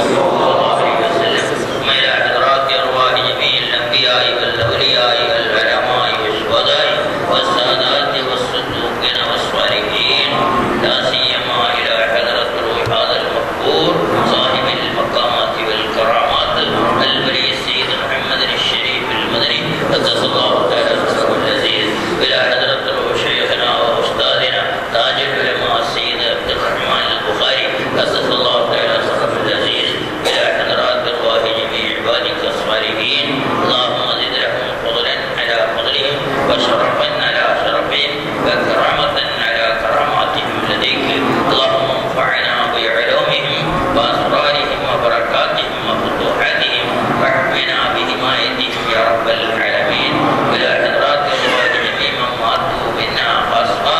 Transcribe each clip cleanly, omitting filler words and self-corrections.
صلى الله عليه وسلم. ثم إلى حضرات أرواح جميع الأنبياء والأولياء والعلماء والشهداء والسادات والصدوقين والصالحين، لا سيما إلى حضرة روح هذا المقبور صاحب المقامات والكرامات الولي السيد محمد الشريف المدني قدس الله تعالى سره العزيز، إلى حضرة روح شيخنا وأستاذنا تاج العلماء السيد عبد الرحمن البخاري قدس الله تعالى سره العزيز، إلى حضرات أرواح جميع عبادك الصالحين. اللهم زد لهم فضلا على فضلهم وشرفا على شرفهم وكرامة على كراماتهم لديك. اللهم انفعنا بعلومهم وأسرارهم وبركاتهم وفتوحاتهم واحمنا بحمايتهم يا رب العالمين. إلى حضرات أرواح جميع من ماتوا منا خاصة،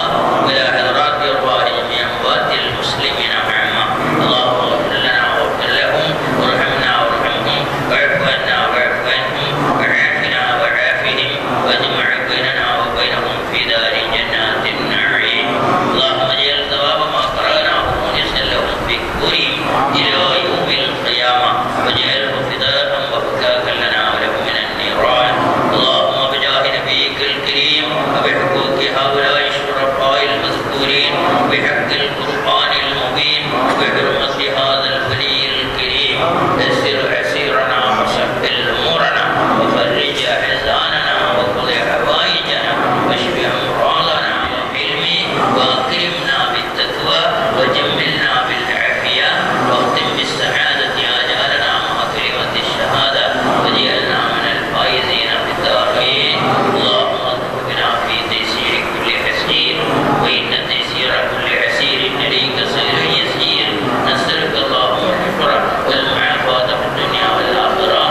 إلى حضرات أرواح جميع أموات المسلمين عامة. اللهم اغفر لنا واغفر لهم وارحمنا وارحمهم واعف عنا واعف عنهم وعافنا وعافهم واجمع بيننا وبينهم في دار جنات النعيم. اللهم اجعل ثواب ما قرأناه مونسا لهم في قبورهم إلى يوم القيامة، واجعله فداء وفكاكا لنا ولهم من النيران. اللهم بجاه نبيك الكريم وبحقوق هؤلاء الشرفاء المذكورين بحق القرآن المبين وبحرمة هذا الولي الكريم يسر عسيرنا وسهل أمورنا وفرج أحزاننا وقض حوائجنا واشف أمراضنا بالعلم وأكرمنا بالتقوى وجملنا بالعافية واختم بالسعادة آجالنا مع كلمة الشهادة واجعلنا من الفائزين في الدارين. اللهم اذكر بنا في تيسير كل عسير، وإن تيسير كل عسير إليك سير يسير. نسألك اللهم الشكر والمعافاة في الدنيا والآخرة.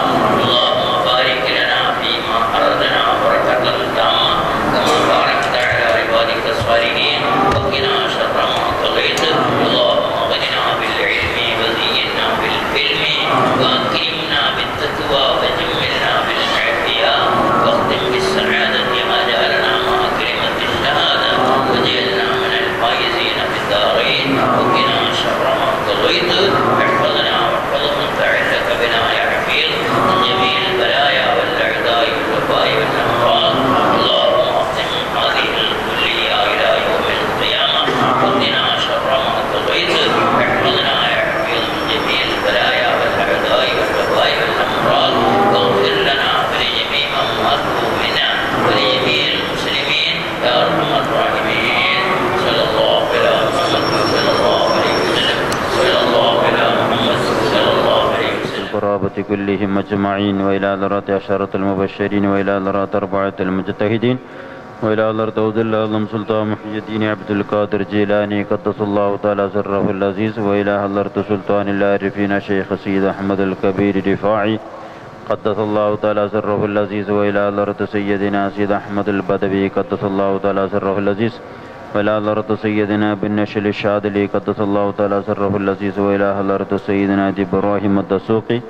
اللهم بارك لنا فيما أردنا بركة تامة كما باركت على عبادك الصالحين، وقنا شر ما قضيت. اللهم اغننا بالعلم وزينا بالحلم وأكرمنا بالتقوى وجملنا بالعافية واختم بالسعادة ما جعلنا مع كلمة الشهادة وجعلنا من الفائزين في الدارين. وقنا شر ما قضيت. احفظنا واحفظ من تعلق بنا يا حفيظ من جميع البلايا والأعداء والوباء والأمراض. اللهم اختم هذه الكلية إلى يوم القيامة. وقنا شر ما قضيت. احفظنا يا حفيظ من جميع البلايا والأعداء والوباء والأمراض. واغفر لنا ولجميع من ماتوا منا ولجميع المسلمين يا أرحم الراحمين. صلى الله على محمد صلى الله عليه وسلم. صلى الله على محمد صلى الله عليه وسلم. القرابة كلهم أجمعين، وإلى ذرات عشرة المبشرين، وإلى ذرات أربعة المجتهدين، وإلى ذرات عبد الله العظم سلطان محي الدين عبد القادر جيلاني قدس الله تعالى سره العزيز، وإلى حضرة سلطان العارفين شيخ سيد أحمد الكبير رفاعي قدس الله تعالى سره العزيز، وإلى حضرة سيدنا سيد أحمد البدوي قدس الله تعالى سره العزيز، وإلى حضرة سيدنا بن نشل الشاذلي قدس الله تعالى سره العزيز، وإلى حضرة سيدنا إبراهيم الدسوقي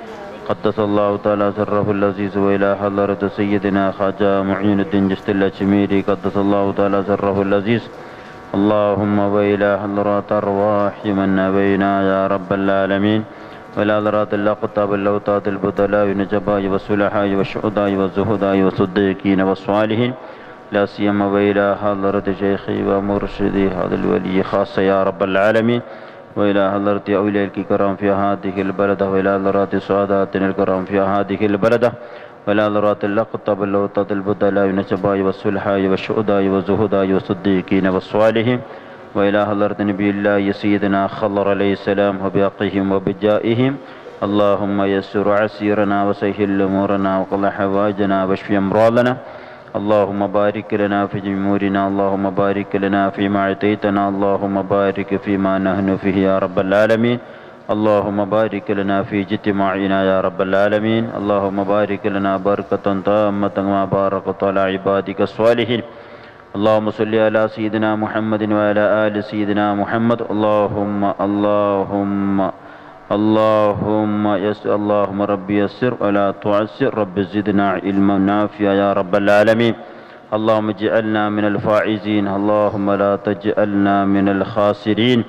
قدس الله تعالى سره العزيز، وإلى حضرة سيدنا خواجة معين الدين جست الأجميري قدس الله تعالى سره العزيز. اللهم وإلى حضرات أرواح من نبينا يا رب العالمين، وإلى حضرات الأقطاب الأوتاد البدلاء والنجباء والصلحاء والشهداء والزهداء والصديقين والصالحين، لا سيما وإلى حضرة شيخي ومرشدي هذا الولي خاصة يا رب العالمين، وإلى حضرة أولياء الكرام في هذه البلدة، وإلى حضرات سعاداتنا الكرام في هذه البلدة، وإلى حضرات الأقطاب الأوتاد البدلاء والنجباء والصلحاء والشهداء والزهداء والصديقين والصالحين، وإلى حضرة نبي الله سيدنا خضر عليه السلام وبحقهم وبجائهم. اللهم يسر عسيرنا وسهل أمورنا وقض حوائجنا واشف أمراضنا. اللهم بارك لنا في جمهورنا، اللهم بارك لنا فيما أعطيتنا، اللهم بارك فيما نحن فيه يا رب العالمين. اللهم بارك لنا في اجتماعنا يا رب العالمين. اللهم بارك لنا بركة تامة ما باركت على عبادك الصالحين. اللهم صل على سيدنا محمد وعلى آل سيدنا محمد. اللهم يسر، اللهم ربي يسر ولا تعسر، رب زدنا علما نافعا يا رب العالمين. اللهم اجعلنا من الفائزين، اللهم لا تجعلنا من الخاسرين.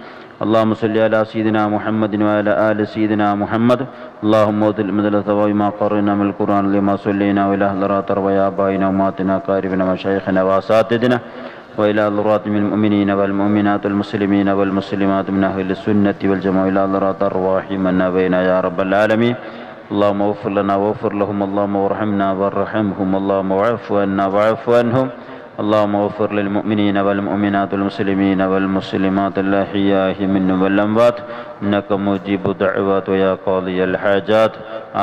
اللهم صل على سيدنا محمد وعلى آل سيدنا محمد. اللهم اودل مدل ثواب ما قرنا من القرآن لما صلينا وإلى حضرات أرواح آبائنا وأمهاتنا قاربنا ومشايخنا وأساتذتنا وإلى حضرات من المؤمنين والمؤمنات والمسلمين والمسلمات من أهل السنة والجماعة إلى حضرات أرواح من بين يا رب العالمين. اللهم اغفر لنا واغفر لهم، اللهم وارحمنا وارحمهم، اللهم واعف عنا واعف عنهم. اللهم اغفر للمؤمنين والمؤمنات والمسلمين والمسلمات الأحياء منهم والأموات إنك مجيب الدعوات ويا قاضي الحاجات.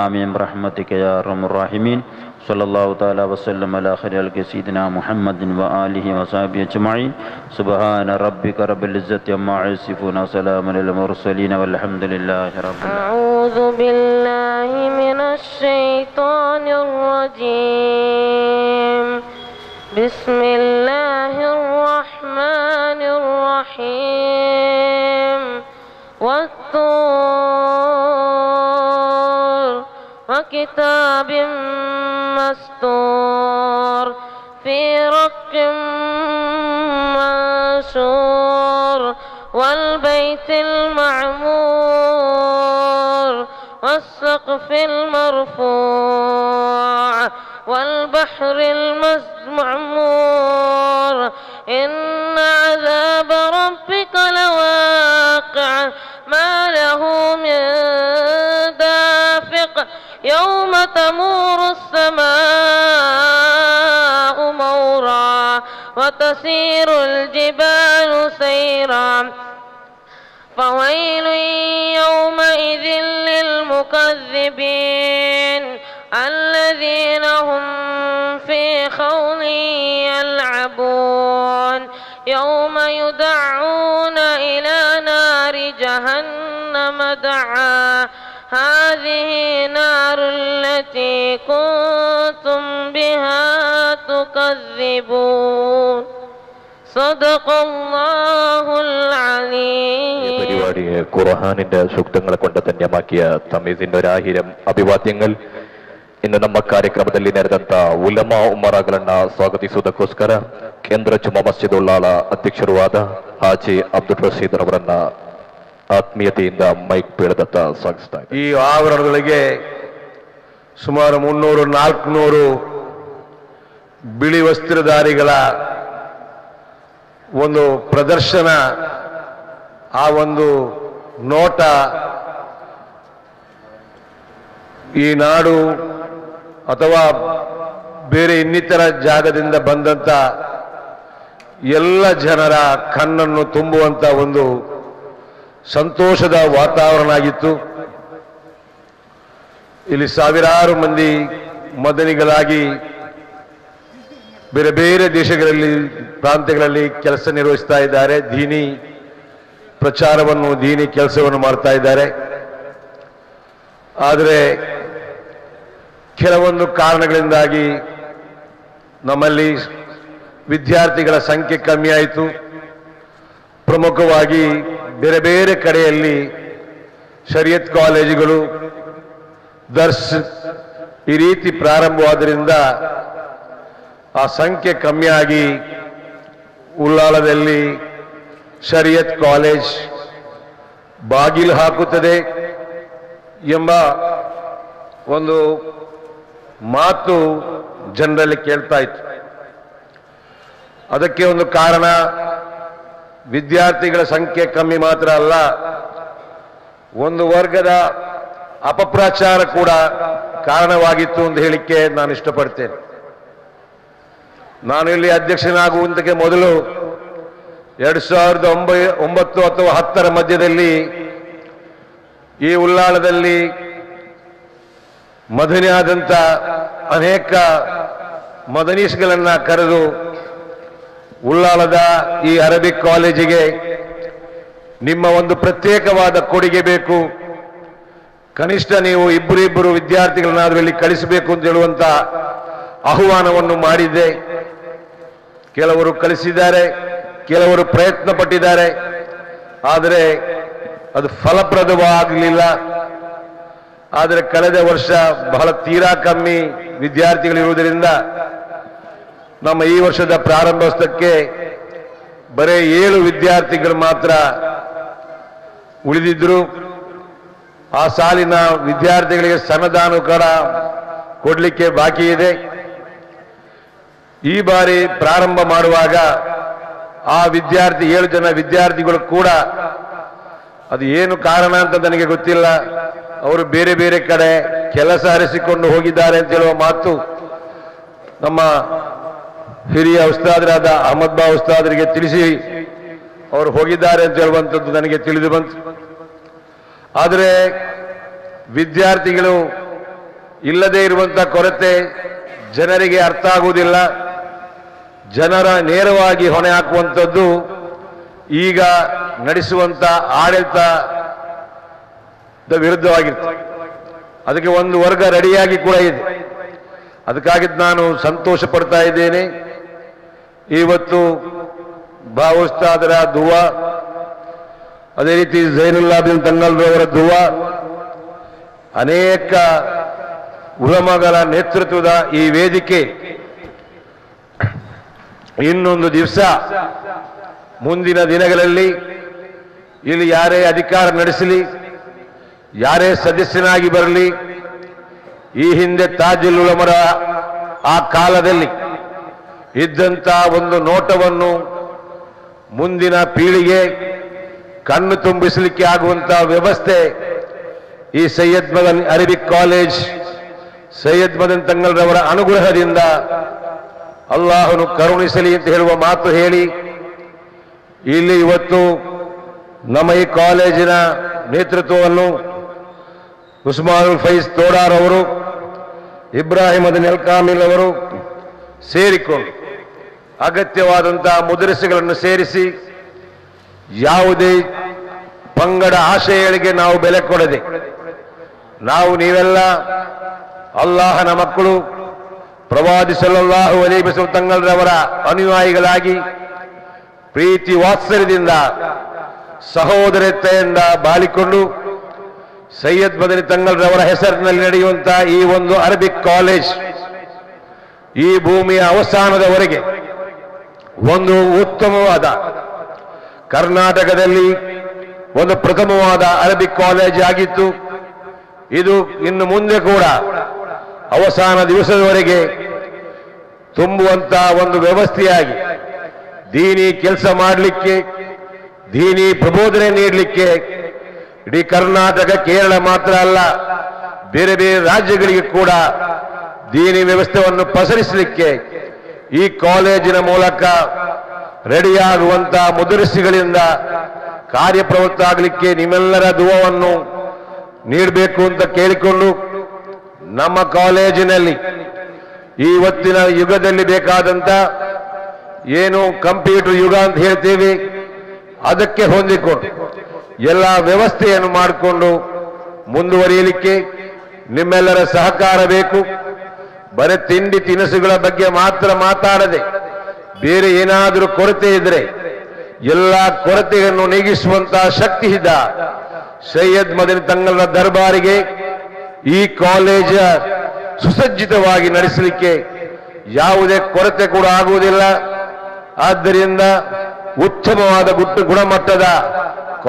آمين برحمتك يا أرحم الراحمين. صلى الله تعالى وسلم على خير خلق سيدنا محمد وآله وصحبه أجمعين. سبحان ربك رب العزة عما يصفون وسلام على المرسلين والحمد لله رب العالمين. أعوذ بالله من الشيطان الرجيم. بسم الله الرحمن الرحيم. والطور وكتاب مسطور في رق منشور والبيت المعمور والسقف المرفوع والبحر المسجور. إن عذاب ربك لواقع ما له من دافق يوم تمور السماء مورا وتسير الجبال سيرا. فويل يومئذ للمكذبين الذين هم في خوض يلعبون. يوم يدعون إلى نار جهنم دعا هذه نار التي كنتم بها تكذبون. صدق الله العليم. പരിപാടിയെ ഖുർആനിന്റെ സൂക്തങ്ങളെ കൊണ്ട് ധന്യമാക്കിയ തമീസിന്റെ 1000 ಅಭಿವಾದ್ಯಗಳು. ಇನ್ನು ನಮ್ಮ ಕಾರ್ಯಕ್ರಮದಲ್ಲಿ ನಡೆದಂತ ಉಲಮಾ ಉಮರಾಗಳನ್ನ ಸ್ವಾಗತಿಸುವುದಕ್ಕೋಸ್ಕರ ಕೇಂದ್ರ ಜುಮ್ಮಾ ಮಸ್ಜಿದ್ ಉಳ್ಳಾಳ ಅಧ್ಯಕ್ಷರೂ ಆದ ಹಾಜಿ ಅಬ್ದುಲ್ ರಶೀದ್ ಅವರನ್ನ ಆತ್ಮೀಯತೆಯಿಂದ ಮೈಕ್ ಪೀಠದತ್ತ ಸಾಗಿಸ್ತಾ ಇದ್ದಾರೆ. ಈ ಆವರಣಗಳಿಗೆ ಸುಮಾರು 300-400 ಬಿಳಿ ವಸ್ತ್ರಧಾರಿಗಳ ಒಂದು ಪ್ರದರ್ಶನ, ಆ ಒಂದು ನೋಟ ಈ ನಾಡು ಅಥವಾ ಬೇರೆ ಇನ್ನಿತರ ಜಾಗದಿಂದ ಬಂದಂತ ಎಲ್ಲ ಜನರ ಕಣ್ಣನ್ನು ತುಂಬುವಂತ ಒಂದು ಸಂತೋಷದ ವಾತಾವರಣ ಆಗಿತ್ತು. ಇಲ್ಲಿ ಸಾವಿರಾರು ಮಂದಿ ಮದನಿಗಳಾಗಿ ಬೇರೆ ಬೇರೆ ದೇಶಗಳಲ್ಲಿ ಪ್ರಾಂತ್ಯಗಳಲ್ಲಿ ಕೆಲಸ ನಿರ್ವಹಿಸ್ತಾ ಇದ್ದಾರೆ. ದೀನಿ ಪ್ರಚಾರವನ್ನು, ದೀನಿ ಕೆಲಸವನ್ನು ಮಾಡ್ತಾ ಇದ್ದಾರೆ. ಆದರೆ ಕೆಲವೊಂದು ಕಾರಣಗಳಿಂದಾಗಿ ನಮ್ಮಲ್ಲಿ ವಿದ್ಯಾರ್ಥಿಗಳ ಸಂಖ್ಯೆ ಕಮ್ಮಿ ಆಯಿತು. ಪ್ರಮುಖವಾಗಿ ಬೇರೆ ಬೇರೆ ಕಡೆಯಲ್ಲಿ ಶರಿಯತ್ ಕಾಲೇಜುಗಳು, ದರ್ಸ್ ಈ ರೀತಿ ಪ್ರಾರಂಭವಾದ್ದರಿಂದ ಆ ಸಂಖ್ಯೆ ಕಮ್ಮಿಯಾಗಿ ಉಳ್ಳಾಳದಲ್ಲಿ ಶರಿಯತ್ ಕಾಲೇಜ್ ಬಾಗಿಲು ಹಾಕುತ್ತದೆ ಎಂಬ ಒಂದು ಮಾತು ಜನರಲ್ಲಿ ಕೇಳ್ತಾ ಇತ್ತು. ಅದಕ್ಕೆ ಒಂದು ಕಾರಣ ವಿದ್ಯಾರ್ಥಿಗಳ ಸಂಖ್ಯೆ ಕಮ್ಮಿ ಮಾತ್ರ ಅಲ್ಲ, ಒಂದು ವರ್ಗದ ಅಪಪ್ರಚಾರ ಕೂಡ ಕಾರಣವಾಗಿತ್ತು ಅಂತ ಹೇಳಿಕ್ಕೆ ನಾನು ಇಷ್ಟಪಡ್ತೇನೆ. ನಾನು ಇಲ್ಲಿ ಅಧ್ಯಕ್ಷನಾಗುವುದಕ್ಕೆ ಮೊದಲು 2009 ಅಥವಾ 10ರ ಮಧ್ಯದಲ್ಲಿ ಈ ಉಳ್ಳಾಳದಲ್ಲಿ ಮದನಿಯಾದಂಥ ಅನೇಕ ಮದನೀಸ್ಗಳನ್ನ ಕರೆದು ಉಳ್ಳಾಳದ ಈ ಅರಬಿಕ್ ಕಾಲೇಜಿಗೆ ನಿಮ್ಮ ಒಂದು ಪ್ರತ್ಯೇಕವಾದ ಕೊಡುಗೆ ಬೇಕು, ಕನಿಷ್ಠ ನೀವು ಇಬ್ಬರು ವಿದ್ಯಾರ್ಥಿಗಳನ್ನಾದರೂ ಇಲ್ಲಿ ಕಳಿಸಬೇಕು ಅಂತ ಹೇಳುವಂತ ಆಹ್ವಾನವನ್ನು ಮಾಡಿದ್ದೆ. ಕೆಲವರು ಕಳಿಸಿದ್ದಾರೆ, ಕೆಲವರು ಪ್ರಯತ್ನ ಪಟ್ಟಿದ್ದಾರೆ, ಆದರೆ ಅದು ಫಲಪ್ರದವಾಗಲಿಲ್ಲ. ಆದರೆ ಕಳೆದ ವರ್ಷ ಬಹಳ ತೀರಾ ಕಮ್ಮಿ ವಿದ್ಯಾರ್ಥಿಗಳಿರುವುದರಿಂದ ನಮ್ಮ ಈ ವರ್ಷದ ಪ್ರಾರಂಭೋತ್ಸವಕ್ಕೆ ಬರೀ 7 ವಿದ್ಯಾರ್ಥಿಗಳು ಮಾತ್ರ ಉಳಿದಿದ್ರು. ಆ ಸಾಲಿನ ವಿದ್ಯಾರ್ಥಿಗಳಿಗೆ ಸನ್ನದಾನ ಕೂಡ ಕೊಡಲಿಕ್ಕೆ ಬಾಕಿ ಇದೆ. ಈ ಬಾರಿ ಪ್ರಾರಂಭ ಮಾಡುವಾಗ ಆ 7 ಜನ ವಿದ್ಯಾರ್ಥಿಗಳು ಕೂಡ ಅದು ಏನು ಕಾರಣ ಅಂತ ನನಗೆ ಗೊತ್ತಿಲ್ಲ, ಅವರು ಬೇರೆ ಬೇರೆ ಕಡೆ ಕೆಲಸ ಹರಿಸಿಕೊಂಡು ಹೋಗಿದ್ದಾರೆ ಅಂತ ಹೇಳುವ ಮಾತು ನಮ್ಮ ಹಿರಿಯ ಉಸ್ತಾದರಾದ ಅಹಮದ್ ಬಾ ಉಸ್ತಾದರಿಗೆ ತಿಳಿಸಿ ಅವರು ಹೋಗಿದ್ದಾರೆ ಅಂತ ಹೇಳುವಂಥದ್ದು ನನಗೆ ತಿಳಿದು ಬಂತು. ಆದರೆ ವಿದ್ಯಾರ್ಥಿಗಳು ಇಲ್ಲದೆ ಇರುವಂತಹ ಕೊರತೆ ಜನರಿಗೆ ಅರ್ಥ ಆಗುವುದಿಲ್ಲ. ಜನರ ನೇರವಾಗಿ ಹೊಣೆ ಹಾಕುವಂಥದ್ದು ಈಗ ನಡೆಸುವಂತ ಆಡಳಿತದ ವಿರುದ್ಧವಾಗಿರ್ತದೆ. ಅದಕ್ಕೆ ಒಂದು ವರ್ಗ ರೆಡಿಯಾಗಿ ಕೂಡ ಇದೆ. ಅದಕ್ಕಾಗಿ ನಾನು ಸಂತೋಷ ಪಡ್ತಾ ಇದ್ದೇನೆ. ಇವತ್ತು ಬಾ ಉಸ್ತಾದರ ದುವಾ, ಅದೇ ರೀತಿ ಝೈನುಲ್ಲಾಬಿನ್ ತಂಗಲ್ರವರ ದುವಾ, ಅನೇಕ ಉಲಮಗಳ ನೇತೃತ್ವದ ಈ ವೇದಿಕೆ ಇನ್ನೊಂದು ದಿವಸ ಮುಂದಿನ ದಿನಗಳಲ್ಲಿ ಇಲ್ಲಿ ಯಾರೇ ಅಧಿಕಾರ ನಡೆಸಲಿ, ಯಾರೇ ಸದಸ್ಯನಾಗಿ ಬರಲಿ, ಈ ಹಿಂದೆ ತಾಜುಲ್ ಉಲಮರ ಆ ಕಾಲದಲ್ಲಿ ಇದ್ದಂತ ಒಂದು ನೋಟವನ್ನು ಮುಂದಿನ ಪೀಳಿಗೆ ಕಣ್ಣು ತುಂಬಿಸಲಿಕ್ಕೆ ಆಗುವಂತಹ ವ್ಯವಸ್ಥೆ ಈ ಸೈಯದ್ ಮದನ್ ಅರಬಿಕ್ ಕಾಲೇಜ್, ಸೈಯದ್ ಮದನ್ ತಂಗಲ್ರವರ ಅನುಗ್ರಹದಿಂದ ಅಲ್ಲಾಹನು ಕರುಣಿಸಲಿ ಅಂತ ಹೇಳುವ ಮಾತು ಹೇಳಿ ಇಲ್ಲಿ ಇವತ್ತು ನಮ್ಮ ಈ ಕಾಲೇಜಿನ ನೇತೃತ್ವವನ್ನು ಉಸ್ಮಾನುಲ್ ಫೈಜ್ ತೋಡಾರ್ ಅವರು, ಇಬ್ರಾಹಿಂ ಅದನ್ ಎಲ್ ಕಾಮಿಲ್ ಅವರು ಸೇರಿಕೊಂಡು ಅಗತ್ಯವಾದಂತಹ ಮುದರಿಸುಗಳನ್ನು ಸೇರಿಸಿ ಯಾವುದೇ ಪಂಗಡ ಆಶಯಗಳಿಗೆ ನಾವು ಬೆಲೆ ಕೊಡದೆ, ನಾವು ನೀವೆಲ್ಲ ಅಲ್ಲಾಹನ ಮಕ್ಕಳು, ಪ್ರವಾದಿ ಸಲ್ಲಲ್ಲಾಹು ಅಲೈಹಿ ವಸಲ್ಲಂ ತಂಗಲ್ರವರ ಅನುಯಾಯಿಗಳಾಗಿ ಪ್ರೀತಿ ವಾತ್ಸಲ್ಯದಿಂದ ಸಹೋದರತೆಯಿಂದ ಬಾಳಿಕೊಂಡು ಸೈಯದ್ ಮದನಿ ತಂಗಲ್ರವರ ಹೆಸರಿನಲ್ಲಿ ನಡೆಯುವಂತಹ ಈ ಒಂದು ಅರಬಿಕ್ ಕಾಲೇಜ್ ಈ ಭೂಮಿಯ ಅವಸಾನದವರೆಗೆ ಒಂದು ಉತ್ತಮವಾದ ಕರ್ನಾಟಕದಲ್ಲಿ ಒಂದು ಪ್ರಥಮವಾದ ಅರಬಿಕ್ ಕಾಲೇಜ್ ಆಗಿತ್ತು. ಇದು ಇನ್ನು ಮುಂದೆ ಕೂಡ ಅವಸಾನ ದಿವಸದವರೆಗೆ ತುಂಬುವಂತಹ ಒಂದು ವ್ಯವಸ್ಥೆಯಾಗಿ ದೀನಿ ಕೆಲಸ ಮಾಡಲಿಕ್ಕೆ, ದೀನಿ ಪ್ರಬೋಧನೆ ನೀಡಲಿಕ್ಕೆ ಇಡೀ ಕರ್ನಾಟಕ, ಕೇರಳ ಮಾತ್ರ ಅಲ್ಲ, ಬೇರೆ ಬೇರೆ ರಾಜ್ಯಗಳಿಗೆ ಕೂಡ ದೀನಿ ವ್ಯವಸ್ಥೆಯನ್ನು ಪಸರಿಸಲಿಕ್ಕೆ ಈ ಕಾಲೇಜಿನ ಮೂಲಕ ರೆಡಿಯಾಗುವಂತಹ ಮುದರಿಸಿಗಳಿಂದ ಕಾರ್ಯಪ್ರವೃತ್ತ ಆಗಲಿಕ್ಕೆ ನಿಮ್ಮೆಲ್ಲರ ದುವವನ್ನು ನೀಡಬೇಕು ಅಂತ ಕೇಳಿಕೊಂಡು, ನಮ್ಮ ಕಾಲೇಜಿನಲ್ಲಿ ಇವತ್ತಿನ ಯುಗದಲ್ಲಿ ಬೇಕಾದಂತ ಏನು ಕಂಪ್ಯೂಟರ್ ಯುಗ ಅಂತ ಹೇಳ್ತೀವಿ, ಅದಕ್ಕೆ ಹೊಂದಿಕೊಂಡು ಎಲ್ಲ ವ್ಯವಸ್ಥೆಯನ್ನು ಮಾಡಿಕೊಂಡು ಮುಂದುವರಿಯಲಿಕ್ಕೆ ನಿಮ್ಮೆಲ್ಲರ ಸಹಕಾರ ಬೇಕು. ಬರೀ ತಿಂಡಿ ತಿನಿಸುಗಳ ಬಗ್ಗೆ ಮಾತ್ರ ಮಾತಾಡದೆ ಬೇರೆ ಏನಾದರೂ ಕೊರತೆ ಇದ್ರೆ ಎಲ್ಲ ಕೊರತೆಯನ್ನು ನೀಗಿಸುವಂತಹ ಶಕ್ತಿ ಇದ್ದ ಸೈಯದ್ ಮದನಿ ತಂಗಲ್ರ ದರ್ಬಾರಿಗೆ ಈ ಕಾಲೇಜ್ ಸುಸಜ್ಜಿತವಾಗಿ ನಡೆಸಲಿಕ್ಕೆ ಯಾವುದೇ ಕೊರತೆ ಕೂಡ ಆಗುವುದಿಲ್ಲ. ಆದ್ದರಿಂದ ಉತ್ತಮವಾದ ಗುಣಮಟ್ಟದ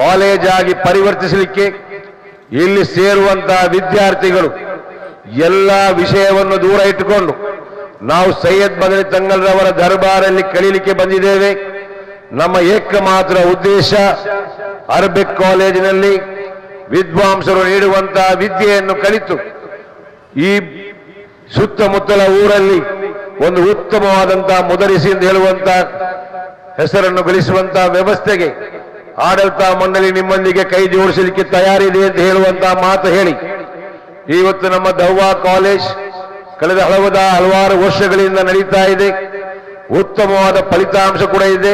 ಕಾಲೇಜ್ ಆಗಿ ಪರಿವರ್ತಿಸಲಿಕ್ಕೆ ಇಲ್ಲಿ ಸೇರುವಂತಹ ವಿದ್ಯಾರ್ಥಿಗಳು ಎಲ್ಲ ವಿಷಯವನ್ನು ದೂರ ಇಟ್ಟುಕೊಂಡು ನಾವು ಸೈಯದ್ ಮದನಿ ತಂಗಲ್ರವರ ದರ್ಬಾರಲ್ಲಿ ಕಳೀಲಿಕ್ಕೆ ಬಂದಿದ್ದೇವೆ. ನಮ್ಮ ಏಕಮಾತ್ರ ಉದ್ದೇಶ ಅರಬಿಕ್ ಕಾಲೇಜಿನಲ್ಲಿ ವಿದ್ವಾಂಸರು ನೀಡುವಂತಹ ವಿದ್ಯೆಯನ್ನು ಕಲಿತು ಈ ಸುತ್ತಮುತ್ತಲ ಊರಲ್ಲಿ ಒಂದು ಉತ್ತಮವಾದಂತಹ ಮುದರಿಸಿ ಎಂದು ಹೇಳುವಂತಹ ಹೆಸರನ್ನು ಗಳಿಸುವಂತಹ ವ್ಯವಸ್ಥೆಗೆ ಆಡಳಿತ ಮಂಡಳಿ ನಿಮ್ಮೊಂದಿಗೆ ಕೈ ಜೋಡಿಸಲಿಕ್ಕೆ ತಯಾರಿದೆ ಅಂತ ಹೇಳುವಂತಹ ಮಾತು ಹೇಳಿ ಇವತ್ತು ನಮ್ಮ ದವ್ವಾ ಕಾಲೇಜ್ ಕಳೆದ ಹಲವಾರು ವರ್ಷಗಳಿಂದ ನಡೀತಾ ಇದೆ. ಉತ್ತಮವಾದ ಫಲಿತಾಂಶ ಕೂಡ ಇದೆ.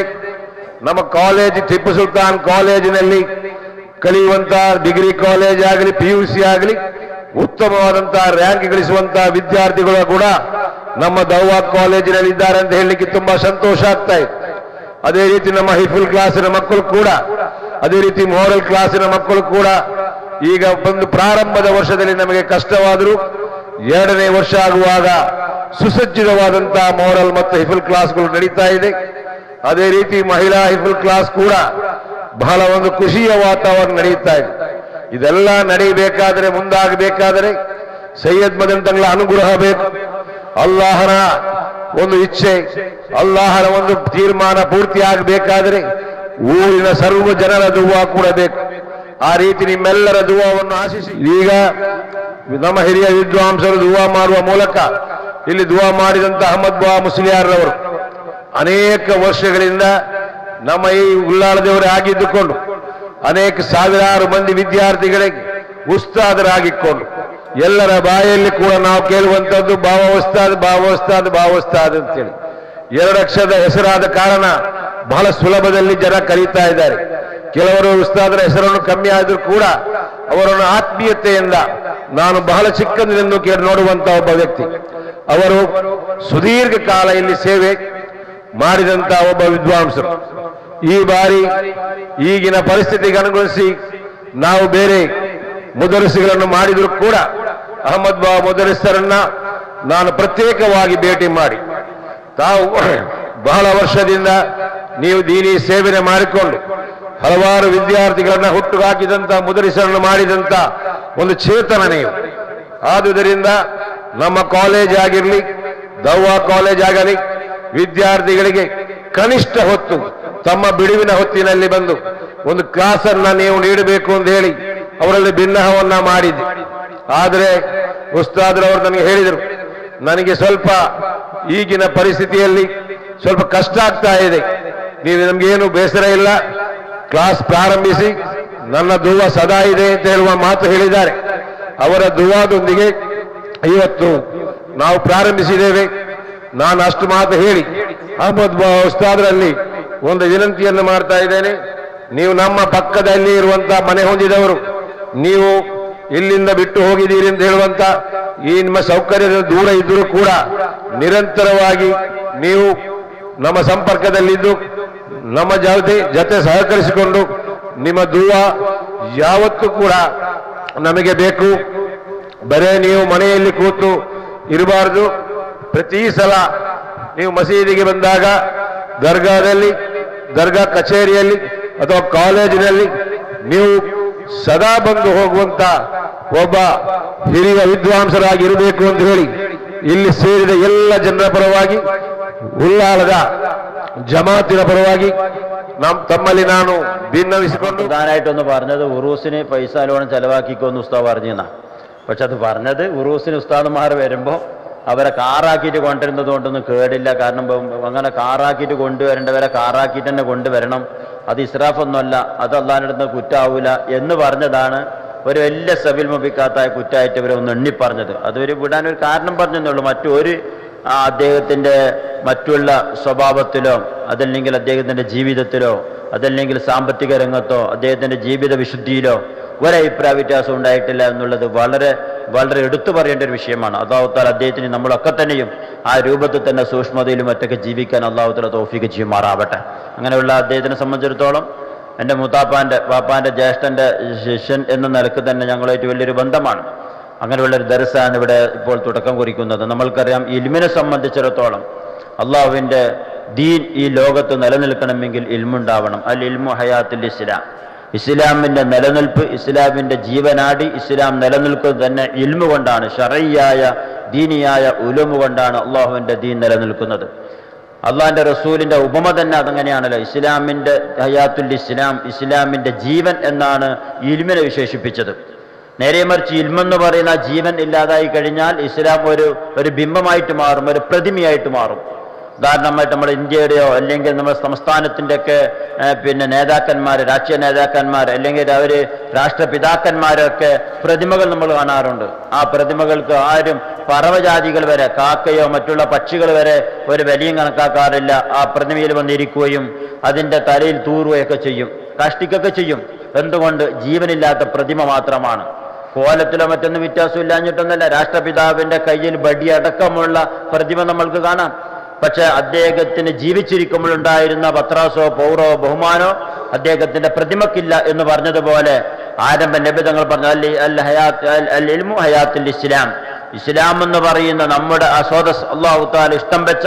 ನಮ್ಮ ಕಾಲೇಜ್ ಟಿಪ್ಪು ಸುಲ್ತಾನ್ ಕಾಲೇಜಿನಲ್ಲಿ ಕಲಿಯುವಂತಹ ಡಿಗ್ರಿ ಕಾಲೇಜ್ ಆಗಲಿ, PUC ಆಗಲಿ ಉತ್ತಮವಾದಂತಹ ರ್ಯಾಂಕ್ ಗಳಿಸುವಂತಹ ವಿದ್ಯಾರ್ಥಿಗಳು ಕೂಡ ನಮ್ಮ ದವ್ವಾ ಕಾಲೇಜಿನಲ್ಲಿ ಇದ್ದಾರೆ ಅಂತ ಹೇಳಲಿಕ್ಕೆ ತುಂಬಾ ಸಂತೋಷ ಆಗ್ತಾ ಇದೆ. ಅದೇ ರೀತಿ ನಮ್ಮ ಹಿಫುಲ್ ಕ್ಲಾಸಿನ ಮಕ್ಕಳು ಕೂಡ, ಅದೇ ರೀತಿ ಮೋರಲ್ ಕ್ಲಾಸಿನ ಮಕ್ಕಳು ಕೂಡ ಈಗ ಒಂದು ಪ್ರಾರಂಭದ ವರ್ಷದಲ್ಲಿ ನಮಗೆ ಕಷ್ಟವಾದರೂ 2ನೇ ವರ್ಷ ಆಗುವಾಗ ಸುಸಜ್ಜಿತವಾದಂತಹ ಮೋರಲ್ ಮತ್ತು ಹಿಫುಲ್ ಕ್ಲಾಸ್ಗಳು ನಡೀತಾ ಇದೆ. ಅದೇ ರೀತಿ ಮಹಿಳಾ ಹಿಫುಲ್ ಕ್ಲಾಸ್ ಕೂಡ ಬಹಳ ಒಂದು ಖುಷಿಯ ವಾತಾವರಣ ನಡೆಯುತ್ತಾ ಇದೆ. ಇದೆಲ್ಲ ನಡೆಯಬೇಕಾದರೆ, ಮುಂದಾಗಬೇಕಾದರೆ ಸೈಯದ್ ಮದನ್ ತಂಗಳ ಅನುಗ್ರಹ ಬೇಕು. ಅಲ್ಲಾಹನ ಒಂದು ಇಚ್ಛೆ, ಅಲ್ಲಾಹನ ಒಂದು ತೀರ್ಮಾನ ಪೂರ್ತಿ ಆಗಬೇಕಾದರೆ ಊರಿನ ಸರ್ವ ಜನರ ದುವಾ ಕೂಡ ಬೇಕು. ಆ ರೀತಿ ನಿಮ್ಮೆಲ್ಲರ ದುವಾವನ್ನು ಆಶಿಸಿ ಈಗ ನಮ್ಮ ಹಿರಿಯ ವಿದ್ವಾಂಸರು ದುವಾ ಮಾಡುವ ಮೂಲಕ ಇಲ್ಲಿ ದುವಾ ಮಾಡಿದಂತ ಅಹಮದ್ ಬಾ ಮುಸ್ಲಿಯಾರ್ರವರು ಅನೇಕ ವರ್ಷಗಳಿಂದ ನಮ್ಮ ಈ ಉಳ್ಳಾಳದೇವರೇ ಆಗಿದ್ದುಕೊಂಡು ಅನೇಕ ಸಾವಿರಾರು ಮಂದಿ ವಿದ್ಯಾರ್ಥಿಗಳಿಗೆ ಉಸ್ತಾದರಾಗಿಕೊಂಡು ಎಲ್ಲರ ಬಾಯಲ್ಲಿ ಕೂಡ ನಾವು ಕೇಳುವಂಥದ್ದು ಬಾವ ಉಸ್ತಾದ್, ಬಾವ ಉಸ್ತಾದ್, ಬಾವ ಉಸ್ತಾದ್ ಅಂತೇಳಿ 2 ಅಕ್ಷರದ ಹೆಸರಾದ ಕಾರಣ ಬಹಳ ಸುಲಭದಲ್ಲಿ ಜನ ಕರೀತಾ ಇದ್ದಾರೆ. ಕೆಲವರು ಉಸ್ತಾದರ ಹೆಸರನ್ನು ಕಮ್ಮಿ ಆದರೂ ಕೂಡ ಅವರನ್ನು ಆತ್ಮೀಯತೆಯಿಂದ ನಾನು ಬಹಳ ಚಿಕ್ಕಂದಿನಿಂದ ಕೇಳಿ ನೋಡುವಂತ ಒಬ್ಬ ವ್ಯಕ್ತಿ. ಅವರು ಸುದೀರ್ಘ ಕಾಲ ಇಲ್ಲಿ ಸೇವೆ ಮಾಡಿದಂತ ಒಬ್ಬ ವಿದ್ವಾಂಸರು. ಈ ಬಾರಿ ಈಗಿನ ಪರಿಸ್ಥಿತಿಗೆ ಅನುಗುಣಿಸಿ ನಾವು ಬೇರೆ ಮುದರಿಸಿಗಳನ್ನು ಮಾಡಿದರೂ ಕೂಡ ಅಹಮದ್ ಬಾ ಮುದರಿಸರನ್ನ ನಾನು ಪ್ರತ್ಯೇಕವಾಗಿ ಭೇಟಿ ಮಾಡಿ, ತಾವು ಬಹಳ ವರ್ಷದಿಂದ ನೀವು ದೀನಿ ಸೇವನೆ ಮಾಡಿಕೊಂಡು ಹಲವಾರು ವಿದ್ಯಾರ್ಥಿಗಳನ್ನ ಹುಟ್ಟು ಹಾಕಿದಂತ ಮುದರಿಸರನ್ನು ಮಾಡಿದಂತ ಒಂದು ಚೇತನ ನೀವು. ಆದುದರಿಂದ ನಮ್ಮ ಕಾಲೇಜ್ ಆಗಿರಲಿ, ದವ್ವಾ ಕಾಲೇಜ್ ಆಗಲಿ, ವಿದ್ಯಾರ್ಥಿಗಳಿಗೆ ಕನಿಷ್ಠ ಹೊತ್ತು ತಮ್ಮ ಬಿಡುವಿನ ಹೊತ್ತಿನಲ್ಲಿ ಬಂದು ಒಂದು ಕ್ಲಾಸನ್ನ ನೀವು ನೀಡಬೇಕು ಅಂತ ಹೇಳಿ ಅವರಲ್ಲಿ ಭಿನ್ನಹವನ್ನ ಮಾಡಿದ್ದೆ. ಆದರೆ ಉಸ್ತಾದ್ರವರು ನನಗೆ ಹೇಳಿದರು, ನನಗೆ ಸ್ವಲ್ಪ ಈಗಿನ ಪರಿಸ್ಥಿತಿಯಲ್ಲಿ ಸ್ವಲ್ಪ ಕಷ್ಟ ಆಗ್ತಾ ಇದೆ, ನೀವು ನಮಗೇನು ಬೇಸರ ಇಲ್ಲ, ಕ್ಲಾಸ್ ಪ್ರಾರಂಭಿಸಿ, ನನ್ನ ದುವಾ ಸದಾ ಇದೆ ಅಂತ ಹೇಳುವ ಮಾತು ಹೇಳಿದ್ದಾರೆ. ಅವರ ದುವಾದೊಂದಿಗೆ ಇವತ್ತು ನಾವು ಪ್ರಾರಂಭಿಸಿದ್ದೇವೆ. ನಾನು ಅಷ್ಟು ಮಾತು ಹೇಳಿ ಅಹಮದ್ ಬಾ ಉಸ್ತಾದ್ರಲ್ಲಿ ಒಂದು ವಿನಂತಿಯನ್ನು ಮಾಡ್ತಾ ಇದ್ದೇನೆ. ನೀವು ನಮ್ಮ ಪಕ್ಕದಲ್ಲಿ ಇರುವಂತಹ ಮನೆ ಹೊಂದಿದವರು, ನೀವು ಇಲ್ಲಿಂದ ಬಿಟ್ಟು ಹೋಗಿದ್ದೀರಿ ಅಂತ ಹೇಳುವಂತ ಈ ನಿಮ್ಮ ಸೌಕರ್ಯದ ದೂರ ಇದ್ದರೂ ಕೂಡ ನಿರಂತರವಾಗಿ ನೀವು ನಮ್ಮ ಸಂಪರ್ಕದಲ್ಲಿದ್ದು ನಮ್ಮ ಜೊತೆ ಸಹಕರಿಸಿಕೊಂಡು ನಿಮ್ಮ ದುವಾ ಯಾವತ್ತೂ ಕೂಡ ನಮಗೆ ಬೇಕು. ಬರೇ ನೀವು ಮನೆಯಲ್ಲಿ ಕೂತು ಇರಬಾರದು. ಪ್ರತಿ ಸಲ ನೀವು ಮಸೀದಿಗೆ ಬಂದಾಗ, ದರ್ಗಾದಲ್ಲಿ, ದರ್ಗಾ ಕಚೇರಿಯಲ್ಲಿ ಅಥವಾ ಕಾಲೇಜಿನಲ್ಲಿ ನೀವು ಸದಾ ಬಂದು ಹೋಗುವಂತ ಒಬ್ಬ ಹಿರಿಯ ವಿದ್ವಾಂಸರಾಗಿ ಇರಬೇಕು ಅಂತ ಹೇಳಿ ಇಲ್ಲಿ ಸೇರಿದ ಎಲ್ಲ ಜನರ ಪರವಾಗಿ, ಉಳ್ಳಾಳದ ജമാഅത്തിനെ പരವಾಗಿ തമ്മലി നാനു ഭിന്നവിച്ചുകൊണ്ട് പ്രധാനമായിട്ടൊന്ന് പറഞ്ഞത് ഉറൂസിന് പൈസ നല്ലോണം ചെലവാക്കിക്കൊന്ന് ഉസ്താദ് പറഞ്ഞാ. പക്ഷെ അത് പറഞ്ഞത് ഉറൂസിന് ഉസ്താദുമാർ വരുമ്പോൾ അവരെ കാറാക്കിയിട്ട് കൊണ്ടുവരുന്നത് കൊണ്ടൊന്നും കേടില്ല. കാരണം അങ്ങനെ കാറാക്കിയിട്ട് കൊണ്ടുവരേണ്ടവരെ കാറാക്കിയിട്ട് തന്നെ കൊണ്ടുവരണം. അത് ഇസ്രാഫൊന്നുമല്ല, അത് അള്ളാഹിന്റെ അടുത്ത് കുറ്റാവൂല എന്ന് പറഞ്ഞതാണ് ഒരു വലിയ സബിൽ മുബിക്കാത്തായ കുറ്റായിട്ട് ഇവരെ ഒന്ന് എണ്ണിപ്പറഞ്ഞത്. അതൊരു വിടാനൊരു കാരണം പറഞ്ഞതേ ഉള്ളൂ. മറ്റൊരു അദ്ദേഹത്തിൻ്റെ മറ്റുള്ള സ്വഭാവത്തിലോ അതല്ലെങ്കിൽ അദ്ദേഹത്തിൻ്റെ ജീവിതത്തിലോ അതല്ലെങ്കിൽ സാമ്പത്തിക രംഗത്തോ അദ്ദേഹത്തിൻ്റെ ജീവിത വിശുദ്ധിയിലോ ഒരഭിപ്രായ വ്യത്യാസം ഉണ്ടായിട്ടില്ല എന്നുള്ളത് വളരെ വളരെ എടുത്തു പറയേണ്ട ഒരു വിഷയമാണ്. അല്ലാഹു തആല അദ്ദേഹത്തിന് നമ്മളൊക്കെ തന്നെയും ആ രൂപത്തിൽ തന്നെ സൂക്ഷ്മതയിലും മറ്റൊക്കെ ജീവിക്കാൻ അല്ലാഹു തആല തൗഫീഖ് ചെയ്യുമാറാവട്ടെ. അങ്ങനെയുള്ള അദ്ദേഹത്തിനെ സംബന്ധിച്ചിടത്തോളം എൻ്റെ മുത്താപ്പാൻ്റെ വാപ്പാൻ്റെ ജ്യേഷ്ഠൻ്റെ ശിഷ്യൻ എന്ന നിലക്ക് തന്നെ ഞങ്ങളായിട്ട് വലിയൊരു ബന്ധമാണ്. അങ്ങനെയുള്ളൊരു ദർസാണ് ഇവിടെ ഇപ്പോൾ തുടക്കം കുറിക്കുന്നത്. നമ്മൾക്കറിയാം, ഇൽമിനെ സംബന്ധിച്ചിടത്തോളം അള്ളാഹുവിൻ്റെ ദീൻ ഈ ലോകത്ത് നിലനിൽക്കണമെങ്കിൽ ഇൽമുണ്ടാവണം. അൽ ഇൽമു ഹയാത്തുൽ ഇസ്ലാം. ഇസ്ലാമിൻ്റെ നിലനിൽപ്പ്, ഇസ്ലാമിൻ്റെ ജീവനാടി, ഇസ്ലാം നിലനിൽക്കുന്നത് തന്നെ ഇൽമു കൊണ്ടാണ്. ശറഈയായ ദീനിയായ ഉലൂമു കൊണ്ടാണ് അള്ളാഹുവിൻ്റെ ദീൻ നിലനിൽക്കുന്നത്. അള്ളാഹിൻ്റെ റസൂലിൻ്റെ ഉപമ തന്നെ അതങ്ങനെയാണല്ലോ. ഇസ്ലാമിൻ്റെ ഹയാത്തുൽ ഇസ്ലാം, ഇസ്ലാമിൻ്റെ ജീവൻ എന്നാണ് ഇൽമിനെ വിശേഷിപ്പിച്ചത്. നേരെ മറിച്ച് ഇൽമെന്ന് പറയുന്ന ജീവൻ ഇല്ലാതായി കഴിഞ്ഞാൽ ഇസ്ലാം ഒരു ബിംബമായിട്ട് മാറും, ഒരു പ്രതിമയായിട്ട് മാറും. ഉദാഹരണമായിട്ട് നമ്മുടെ ഇന്ത്യയുടെയോ അല്ലെങ്കിൽ നമ്മുടെ സംസ്ഥാനത്തിൻ്റെയൊക്കെ നേതാക്കന്മാർ, രാഷ്ട്രീയ നേതാക്കന്മാർ അല്ലെങ്കിൽ അവർ രാഷ്ട്രപിതാക്കന്മാരൊക്കെ പ്രതിമകൾ നമ്മൾ കാണാറുണ്ട്. ആ പ്രതിമകൾക്ക് ആരും പറവജാതികൾ വരെ, കാക്കയോ മറ്റുള്ള പക്ഷികൾ വരെ ഒരു വിലയും കണക്കാക്കാറില്ല. ആ പ്രതിമയിൽ വന്നിരിക്കുകയും അതിൻ്റെ തലയിൽ തൂറുകയൊക്കെ ചെയ്യും, കഷ്ടിക്കൊക്കെ ചെയ്യും. എന്തുകൊണ്ട്? ജീവനില്ലാത്ത പ്രതിമ മാത്രമാണ്. കോലത്തിലോ മറ്റൊന്നും വ്യത്യാസമില്ലാഞ്ഞിട്ടൊന്നല്ല. രാഷ്ട്രപിതാവിൻ്റെ കയ്യിൽ ബടിയടക്കമുള്ള പ്രതിമ നമ്മൾക്ക് കാണാം. പക്ഷെ അദ്ദേഹത്തിന് ജീവിച്ചിരിക്കുമ്പോഴുണ്ടായിരുന്ന പത്രാസോ പൗറോ ബഹുമാനോ അദ്ദേഹത്തിന്റെ പ്രതിമക്കില്ല എന്ന് പറഞ്ഞതുപോലെ ആരംഭ നബി തങ്ങൾ പറഞ്ഞു, അൽ ഇൽമു ഹയാത്തുൽ ഇസ്ലാം. ഇസ്ലാം എന്ന് പറയുന്ന നമ്മുടെ ആ സ്രോതസ് അല്ലാഹു തആല ഇഷ്ടം വെച്ച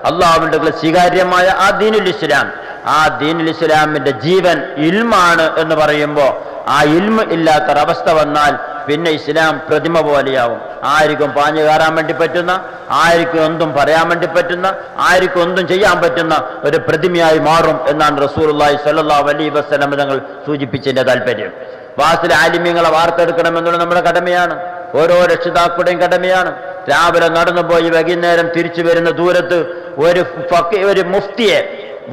അള്ളാഹുവിൻ്റെ സ്വീകാര്യമായ ആ ദീനുൽ ഇസ്ലാം, ആ ദീനുൽ ഇസ്ലാമിന്റെ ജീവൻ ഇൽമാണ് എന്ന് പറയുമ്പോൾ ആ ഇൽമ് ഇല്ലാത്തൊരവസ്ഥ വന്നാൽ പിന്നെ ഇസ്ലാം പ്രതിമ പോലെയാവും. ആർക്കും പാഞ്ഞു കയറാൻ വേണ്ടി പറ്റുന്ന, ആർക്കും എന്തും പറയാൻ വേണ്ടി പറ്റുന്ന, ആർക്കും എന്തും ചെയ്യാൻ പറ്റുന്ന ഒരു പ്രതിമയായി മാറും എന്നാണ് റസൂലുള്ളാഹി സ്വല്ലല്ലാഹു അലൈഹി വസല്ലം തങ്ങൾ സൂചിപ്പിച്ചതിന്റെ താല്പര്യം. വാസ്തവ ആലിമ്യങ്ങളെ വാർത്തെടുക്കണമെന്നുള്ള നമ്മുടെ കടമയാണ്, ഓരോ രക്ഷിതാക്കളുടെയും കടമയാണ്. രാവിലെ നടന്നുപോയി വൈകുന്നേരം തിരിച്ചു വരുന്ന ദൂരത്ത് ഒരു മുഫ്തിയെ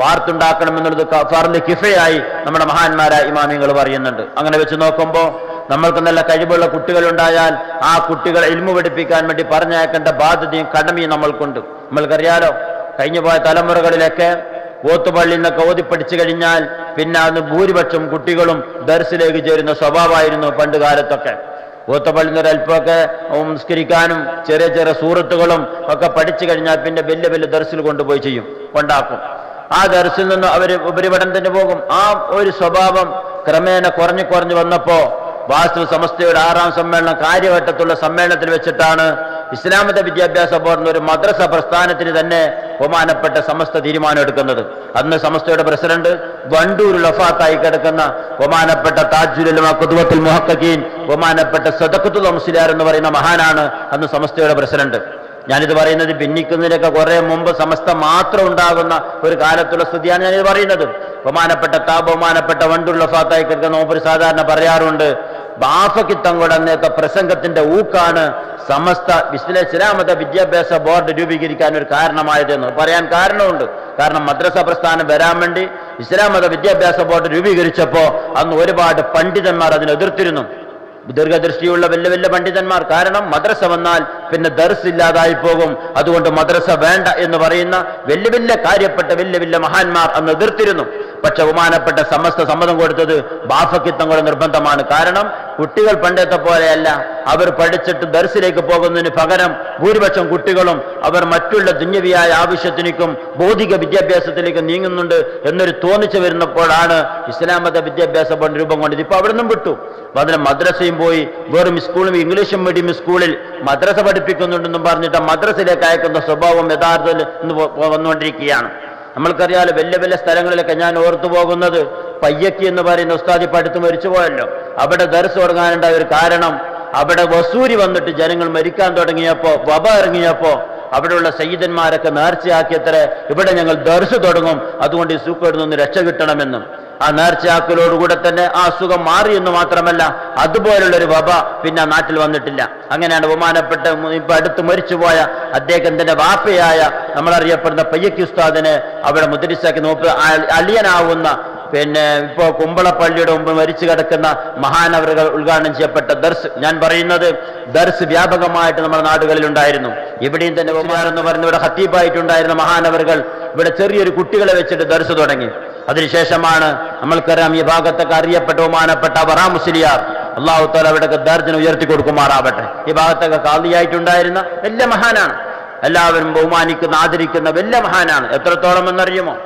വാർത്തുണ്ടാക്കണമെന്നുള്ളത് ഫർള് കിഫയായി നമ്മുടെ മഹാന്മാരായ ഇമാമിങ്ങൾ പറയുന്നുണ്ട്. അങ്ങനെ വെച്ച് നോക്കുമ്പോൾ നമ്മൾക്ക് നല്ല കഴിവുള്ള കുട്ടികളുണ്ടായാൽ ആ കുട്ടികളെ ഇൽമു പഠിപ്പിക്കാൻ വേണ്ടി പറഞ്ഞയക്കേണ്ട ബാധ്യതയും കടമയും നമ്മൾക്കുണ്ട്. നമ്മൾക്കറിയാലോ, കഴിഞ്ഞു പോയ തലമുറകളിലൊക്കെ ഓത്തുപള്ളിയിൽ നിന്നൊക്കെ ഓതിപ്പടിച്ചു കഴിഞ്ഞാൽ പിന്നെ അന്ന് ഭൂരിപക്ഷം കുട്ടികളും ദർസിലേക്ക് ചേരുന്ന സ്വഭാവമായിരുന്നു പണ്ട് കാലത്തൊക്കെ. ഓത്തുപള്ളിയിൽ നിന്ന് ഒരല്പമൊക്കെ നിസ്കരിക്കാനും ചെറിയ ചെറിയ സൂറത്തുകളും ഒക്കെ പഠിച്ചു കഴിഞ്ഞാൽ പിന്നെ വലിയ വലിയ ദർസിൽ കൊണ്ടുപോയി കൊണ്ടാക്കും. ആ ദർസിൽ നിന്ന് അവർ ഉപരിപഠനത്തിന് പോകും. ആ ഒരു സ്വഭാവം ക്രമേണ കുറഞ്ഞു വന്നപ്പോ വാസ്തു സമസ്തയുടെ 6ാം സമ്മേളനം കാര്യവട്ടത്തുള്ള സമ്മേളനത്തിൽ വെച്ചിട്ടാണ് ഇസ്ലാമിക വിദ്യാഭ്യാസ ബോർഡിന് ഒരു മദ്രസ പ്രസ്ഥാനത്തിന് തന്നെ ബഹുമാനപ്പെട്ട സമസ്ത തീരുമാനം എടുക്കുന്നത്. അന്ന് സമസ്തയുടെ പ്രസിഡന്റ് വണ്ടൂരിൽ വഫാത്തായി കിടക്കുന്ന ബഹുമാനപ്പെട്ട താജുൽ ഉലമാ ഖുദ്വത്തുൽ മുഹഖഖീൻ ബഹുമാനപ്പെട്ട സദഖത്തുൽ മുസ്ലിയാർ എന്ന് പറയുന്ന മഹാനാണ് അന്ന് സമസ്തയുടെ പ്രസിഡന്റ്. ഞാനിത് പറയുന്നത് ഭിന്നിക്കുന്നതിനൊക്കെ കുറെ മുമ്പ് സമസ്ത മാത്രം ഉണ്ടാകുന്ന ഒരു കാലത്തുള്ള സ്ഥിതിയാണ് ഞാനിത് പറയുന്നത്. ബഹുമാനപ്പെട്ട വണ്ടൂരിൽ വഫാത്തായി കിടക്കുന്ന മൂപ്പര് സാധാരണ പറയാറുണ്ട്, ബാഫക്കിത്തങ്ങളുടെ അന്നത്തെ പ്രസംഗത്തിന്റെ ഊക്കാണ് സമസ്ത ഇസ്ലാമത വിദ്യാഭ്യാസ ബോർഡ് രൂപീകരിക്കാൻ ഒരു കാരണമായതെന്ന് പറയാൻ കാരണമുണ്ട്. കാരണം മദ്രസ പ്രസ്ഥാനം വരാൻ വേണ്ടി ഇസ്ലാമത വിദ്യാഭ്യാസ ബോർഡ് രൂപീകരിച്ചപ്പോ അന്ന് ഒരുപാട് പണ്ഡിതന്മാർ അതിനെ എതിർത്തിരുന്നു. ദീർഘദൃഷ്ടിയുള്ള വലിയ വലിയ പണ്ഡിതന്മാർ. കാരണം മദ്രസ വന്നാൽ പിന്നെ ദർസ് ഇല്ലാതായി പോകും, അതുകൊണ്ട് മദ്രസ വേണ്ട എന്ന് പറയുന്ന വലിയ വലിയ കാര്യപ്പെട്ട വലിയ വലിയ മഹാന്മാർ അന്ന് എതിർത്തിരുന്നു. പക്ഷെ ബഹുമാനപ്പെട്ട സമസ്ത സമ്മതം കൊടുത്തത് ബാഫക്കിത്തങ്ങളുടെ നിർബന്ധമാണ്. കാരണം കുട്ടികൾ പണ്ടത്തെ പോലെയല്ല, അവർ പഠിച്ചിട്ട് ദർസിലേക്ക് പോകുന്നതിന് പകരം ഭൂരിപക്ഷം കുട്ടികളും അവർ മറ്റുള്ള ദുന്യവിയായ ആവശ്യത്തിനും ഭൗതിക വിദ്യാഭ്യാസത്തിലേക്ക് നീങ്ങുന്നുണ്ട് എന്നൊരു തോന്നിച്ചു വരുന്നപ്പോഴാണ് ഇസ്ലാമത വിദ്യാഭ്യാസ ബോർഡ് രൂപം കൊണ്ടത്. ഇപ്പൊ അവിടെ നിന്നും വിട്ടു. അതിന് മദ്രസയും പോയി വെറും സ്കൂളും ഇംഗ്ലീഷ് മീഡിയം സ്കൂളിൽ മദ്രസ പഠിപ്പിക്കുന്നുണ്ടെന്നും പറഞ്ഞിട്ട് മദ്രസയിലേക്ക് അയക്കുന്ന സ്വഭാവം യഥാർത്ഥത്തിൽ വന്നുകൊണ്ടിരിക്കുകയാണ്. നമ്മൾക്കറിയാലോ, വലിയ വലിയ സ്ഥലങ്ങളിലൊക്കെ ഞാൻ ഓർത്തു പോകുന്നത് പയ്യക്കി എന്ന് പറയുന്ന ഉസ്താദി പഠിത്തം മരിച്ചു പോയല്ലോ. അവിടെ ദർസ് തുടങ്ങാനുണ്ടായ ഒരു കാരണം, അവിടെ വസൂരി വന്നിട്ട് ജനങ്ങൾ മരിക്കാൻ തുടങ്ങിയപ്പോ, വബ ഇറങ്ങിയപ്പോ അവിടെയുള്ള സയ്യിദന്മാരൊക്കെ നേർച്ചയാക്കിയത്ര ഇവിടെ ഞങ്ങൾ ദർസ് തുടങ്ങും, അതുകൊണ്ട് ഈ സൂക്കേട് നിന്ന് രക്ഷ കിട്ടണമെന്നും. ആ നേർച്ചയാക്കലോടുകൂടെ തന്നെ ആ അസുഖം മാറിയെന്ന് മാത്രമല്ല അതുപോലുള്ളൊരു വബ പിന്നെ നാട്ടിൽ വന്നിട്ടില്ല. അങ്ങനെയാണ് ബഹുമാനപ്പെട്ട ഇപ്പൊ അടുത്ത് മരിച്ചുപോയ അദ്ദേഹത്തിന്റെ വാപ്പയായ നമ്മളറിയപ്പെടുന്ന പയ്യക്കി ഉസ്താദിനെ അവിടെ മുദ്രിസാക്കി നോക്ക് അലിയനാവുന്ന പിന്നെ ഇപ്പോ കുമ്പളപ്പള്ളിയുടെ മുമ്പ് മരിച്ചു കിടക്കുന്ന മഹാനവറുകൾ ഉദ്ഘാടനം ചെയ്യപ്പെട്ട ദർസ്. ഞാൻ പറയുന്നത് ദർസ് വ്യാപകമായിട്ട് നമ്മുടെ നാടുകളിൽ ഉണ്ടായിരുന്നു. ഇവിടെയും തന്നെ ബഹുമാനം എന്ന് പറയുന്ന ഇവിടെ ഖത്തീബായിട്ടുണ്ടായിരുന്ന മഹാനവറുകൾ ഇവിടെ ചെറിയൊരു കുട്ടികളെ വെച്ചിട്ട് ദർസ് തുടങ്ങി. അതിനുശേഷമാണ് നമ്മൾക്കറിയാം ഈ ഭാഗത്തൊക്കെ അറിയപ്പെട്ട ബഹുമാനപ്പെട്ട വറാ മുസ്ലിയാർ, അള്ളാഹു തആല അവിടെയൊക്കെ ദർജന ഉയർത്തി കൊടുക്കുമാറാവട്ടെ. ഈ ഭാഗത്തൊക്കെ ഖാദിയായിട്ടുണ്ടായിരുന്ന വലിയ മഹാനാണ്, എല്ലാവരും ബഹുമാനിക്കുന്ന ആദരിക്കുന്ന വലിയ മഹാനാണ്. എത്രത്തോളം എന്നറിയുമോ?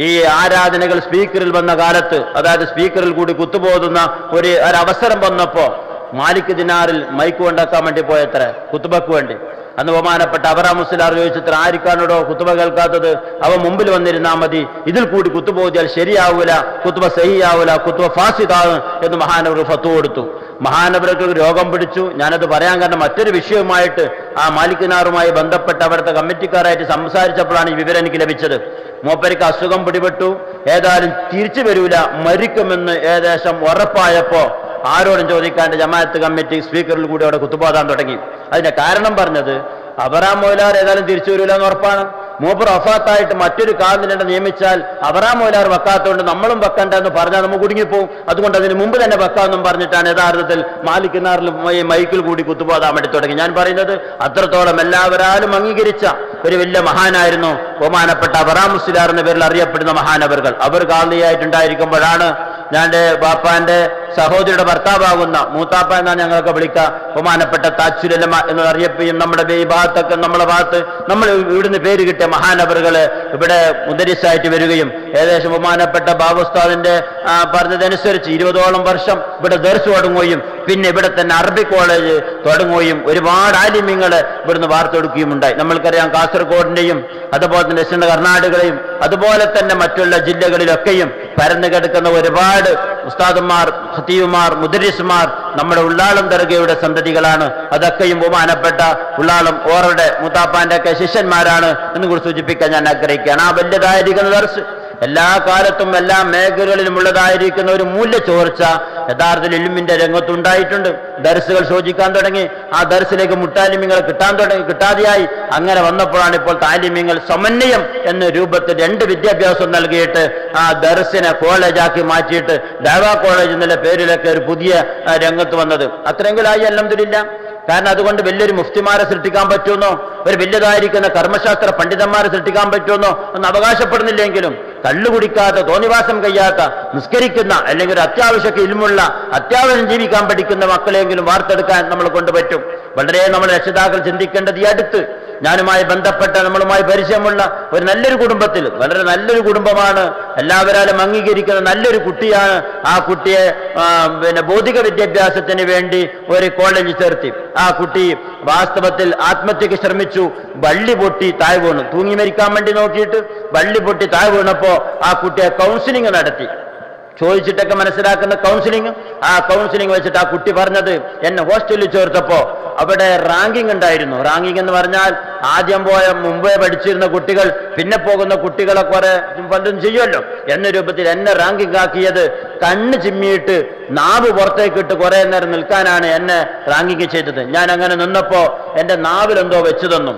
ഈ ആരാധനകൾ സ്പീക്കറിൽ വന്ന കാലത്ത്, അതായത് സ്പീക്കറിൽ കൂടി കുത്തുപോകുന്ന ഒരവസരം വന്നപ്പോ മാലിക് ദിനാറിൽ മൈക്ക് കൊണ്ടാക്കാൻ വേണ്ടി പോയത്ര കുത്തുബക്ക് വേണ്ടി. അന്ന് ബഹുമാനപ്പെട്ട വറാ മുസ്ലിയാർ ചോദിച്ചത്ര, ആരിക്കാണോടോ കുത്തുബ കേൾക്കാത്തത്? അവ മുമ്പിൽ വന്നിരുന്നാൽ മതി, ഇതിൽ കൂടി കുത്തുപോയാൽ ശരിയാവൂല, കുത്തുബ സഹിയാവൂല, കുത്തുബ ഫാസിദാണ് എന്ന് മഹാനവർ ഫത്വ കൊടുത്തു. മഹാനവർക്ക് രോഗം പിടിച്ചു. ഞാനത് പറയാൻ കാരണം മറ്റൊരു വിഷയവുമായിട്ട് ആ മാലിക് ദിനാറുമായി ബന്ധപ്പെട്ട് അവിടുത്തെ കമ്മിറ്റിക്കാരായിട്ട് സംസാരിച്ചപ്പോഴാണ് ഈ വിവരം എനിക്ക് ലഭിച്ചത്. മൂപ്പർക്ക് അസുഖം പിടിപെട്ടു, ഏതായാലും തിരിച്ചു വരൂല, മരിക്കുമെന്ന് ഏകദേശം ഉറപ്പായപ്പോ ആരോടും ചോദിക്കാണ്ട് ജമാഅത്ത് കമ്മിറ്റി സ്പീക്കറിൽ കൂടി അവിടെ കുത്തുപോകാൻ തുടങ്ങി. അതിന്റെ കാരണം പറഞ്ഞത് അവറാം മൗലാർ ഏതായാലും തിരിച്ചു വരൂല എന്ന് ഉറപ്പാണ്. മൂപ്പർ വഫാത്തായിട്ട് മറ്റൊരു കാതിനെ നിയമിച്ചാൽ അവറാം മൗലാർ വെക്കാത്തതുകൊണ്ട് നമ്മളും വെക്കണ്ട എന്ന് പറഞ്ഞാൽ നമ്മൾ കുടുങ്ങിപ്പോവും, അതുകൊണ്ട് അതിന് മുമ്പ് തന്നെ വെക്കാമെന്നും പറഞ്ഞിട്ടാണ് യഥാർത്ഥത്തിൽ മാലിക് ദിനാറിൽ മൈക്കിൽ കൂടി കുത്തുപോകാൻ വേണ്ടി തുടങ്ങി. ഞാൻ പറയുന്നത് അത്രത്തോളം എല്ലാവരാലും അംഗീകരിച്ച ഒരു വലിയ മഹാനായിരുന്നു ബഹുമാനപ്പെട്ട വറാ മുസ്ലിയാർ എന്ന പേരിൽ അറിയപ്പെടുന്ന മഹാനവറുകൾ. അവർ ഖാദിയായിട്ടുണ്ടായിരിക്കുമ്പോഴാണ് ഞാൻ ബാപ്പാന്റെ സഹോദരിയുടെ ഭർത്താവാകുന്ന മൂത്താപ്പ എന്നാണ് ഞങ്ങളൊക്കെ വിളിക്കുക, ബഹുമാനപ്പെട്ട താജുലുലമ എന്ന് അറിയപ്പെടുകയും നമ്മുടെ ഈ ഭാഗത്തൊക്കെ നമ്മളെ ഭാഗത്ത് നമ്മൾ ഇവിടുന്ന് പേര് കിട്ടിയ മഹാനവറുകള് ഇവിടെ മുദരിസായിട്ട് വരികയും ഏകദേശം ബഹുമാനപ്പെട്ട ബാബുസ്താദിന്റെ പറഞ്ഞതനുസരിച്ച് 20ഓളം വർഷം ഇവിടെ ദർസ് തുടങ്ങുകയും പിന്നെ ഇവിടെ തന്നെ അറബി കോളേജ് തുടങ്ങുകയും ഒരുപാട് ആലിമ്യങ്ങൾ ഇവിടുന്ന് വാർത്തെടുക്കുകയും ഉണ്ടായി. നമ്മൾക്കറിയാം കാസർഗോഡിന്റെയും അതുപോലെ തന്നെ ദക്ഷിണ കർണാടകയും അതുപോലെ തന്നെ മറ്റുള്ള ജില്ലകളിലൊക്കെയും പരന്നു കിടക്കുന്ന ഒരുപാട് ഉസ്താദുമാർ, ഖതീബുമാർ, മുദരിസുമാർ നമ്മുടെ ഉള്ളാളം ദർഗയുടെ സന്തതികളാണ്. അതൊക്കെയും ബഹുമാനപ്പെട്ട ഉള്ളാളം ഓറുടെ മുത്താപ്പാന്റെ ഒക്കെ ശിഷ്യന്മാരാണ് എന്ന് കൂടി സൂചിപ്പിക്കാൻ ഞാൻ ആഗ്രഹിക്കുകയാണ്. ആ വലിയതായിരിക്കുന്ന ദർസ് എല്ലാ കാലത്തും എല്ലാ മേഖലകളിലും ഉള്ളതായിരിക്കുന്ന ഒരു മൂല്യ ചോർച്ച യഥാർത്ഥത്തിൽ ഇൽമിന്റെ രംഗത്തുണ്ടായിട്ടുണ്ട്. ദർസുകൾ ശോചിക്കാൻ തുടങ്ങി, ആ ദർസിലേക്ക് മുട്ടാലിമ്യങ്ങൾ കിട്ടാതെയായി. അങ്ങനെ വന്നപ്പോഴാണ് ഇപ്പോൾ താലിമ്യങ്ങൾ സമന്വയം എന്ന രൂപത്തിൽ 2 വിദ്യാഭ്യാസം നൽകിയിട്ട് ആ ദർസിനെ കോളേജാക്കി മാറ്റിയിട്ട് ദഅവാ കോളേജ് എന്നുള്ള പേരിലൊക്കെ ഒരു പുതിയ രംഗത്ത് വന്നത്. അത്രയെങ്കിലായി അൽഹംദുലില്ലാ. കാരണം അതുകൊണ്ട് വലിയൊരു മുഫ്തിമാരെ സൃഷ്ടിക്കാൻ പറ്റുമെന്നോ ഒരു വലിയതായിരിക്കുന്ന കർമ്മശാസ്ത്ര പണ്ഡിതന്മാരെ സൃഷ്ടിക്കാൻ പറ്റുമെന്നോ എന്ന് അവകാശപ്പെടുന്നില്ലെങ്കിലും കള്ളുകുടിക്കാത്ത, തോന്നിവാസം കഴിയാത്ത, നിസ്കരിക്കുന്ന അല്ലെങ്കിൽ ഒരു അത്യാവശ്യമൊക്കെ ഇൽമുള്ള, അത്യാവശ്യം ജീവിക്കാൻ പഠിക്കുന്ന മക്കളെങ്കിലും വാർത്തെടുക്കാൻ നമ്മളെ കൊണ്ട് പറ്റും. വളരെ നമ്മുടെ രക്ഷിതാക്കൾ ചിന്തിക്കേണ്ടത് ഈ അടുത്ത് ഞാനുമായി ബന്ധപ്പെട്ട നമ്മളുമായി പരിചയമുള്ള ഒരു നല്ലൊരു കുടുംബത്തിൽ, വളരെ നല്ലൊരു കുടുംബമാണ്, എല്ലാവരാലും അംഗീകരിക്കുന്ന നല്ലൊരു കുട്ടിയാണ്. ആ കുട്ടിയെ ഭൗതിക വിദ്യാഭ്യാസത്തിന് വേണ്ടി ഒരു കോളേജിൽ ചേർത്തി. ആ കുട്ടി വാസ്തവത്തിൽ ആത്മഹത്യക്ക് ശ്രമിച്ചു. വള്ളി പൊട്ടി താഴെ വീണു. തൂങ്ങി മരിക്കാൻ വേണ്ടി നോക്കിയിട്ട് വള്ളി പൊട്ടി താഴെ വീണപ്പോ ആ കുട്ടിയെ കൗൺസിലിംഗ് നടത്തി. ചോദിച്ചിട്ടൊക്കെ മനസ്സിലാക്കുന്ന കൗൺസിലിംഗ്. ആ കൗൺസിലിംഗ് വെച്ചിട്ട് ആ കുട്ടി പറഞ്ഞത്, എന്നെ ഹോസ്റ്റലിൽ ചേർത്തപ്പോ അവിടെ റാങ്കിങ് ഉണ്ടായിരുന്നു. റാങ്കിങ് എന്ന് പറഞ്ഞാൽ ആദ്യം മുമ്പേ പഠിച്ചിരുന്ന കുട്ടികൾ പിന്നെ പോകുന്ന കുട്ടികളെ കുറെ പലതും ചെയ്യുമല്ലോ എന്ന രൂപത്തിൽ എന്നെ റാങ്കിങ് ആക്കിയത് കണ്ണ് ചിമ്മിയിട്ട് നാവ് പുറത്തേക്കിട്ട് കുറെ നേരം നിൽക്കാനാണ് എന്നെ റാങ്കിങ് ചെയ്തത്. ഞാൻ അങ്ങനെ നിന്നപ്പോ എന്റെ നാവിലെന്തോ വെച്ചു തന്നു.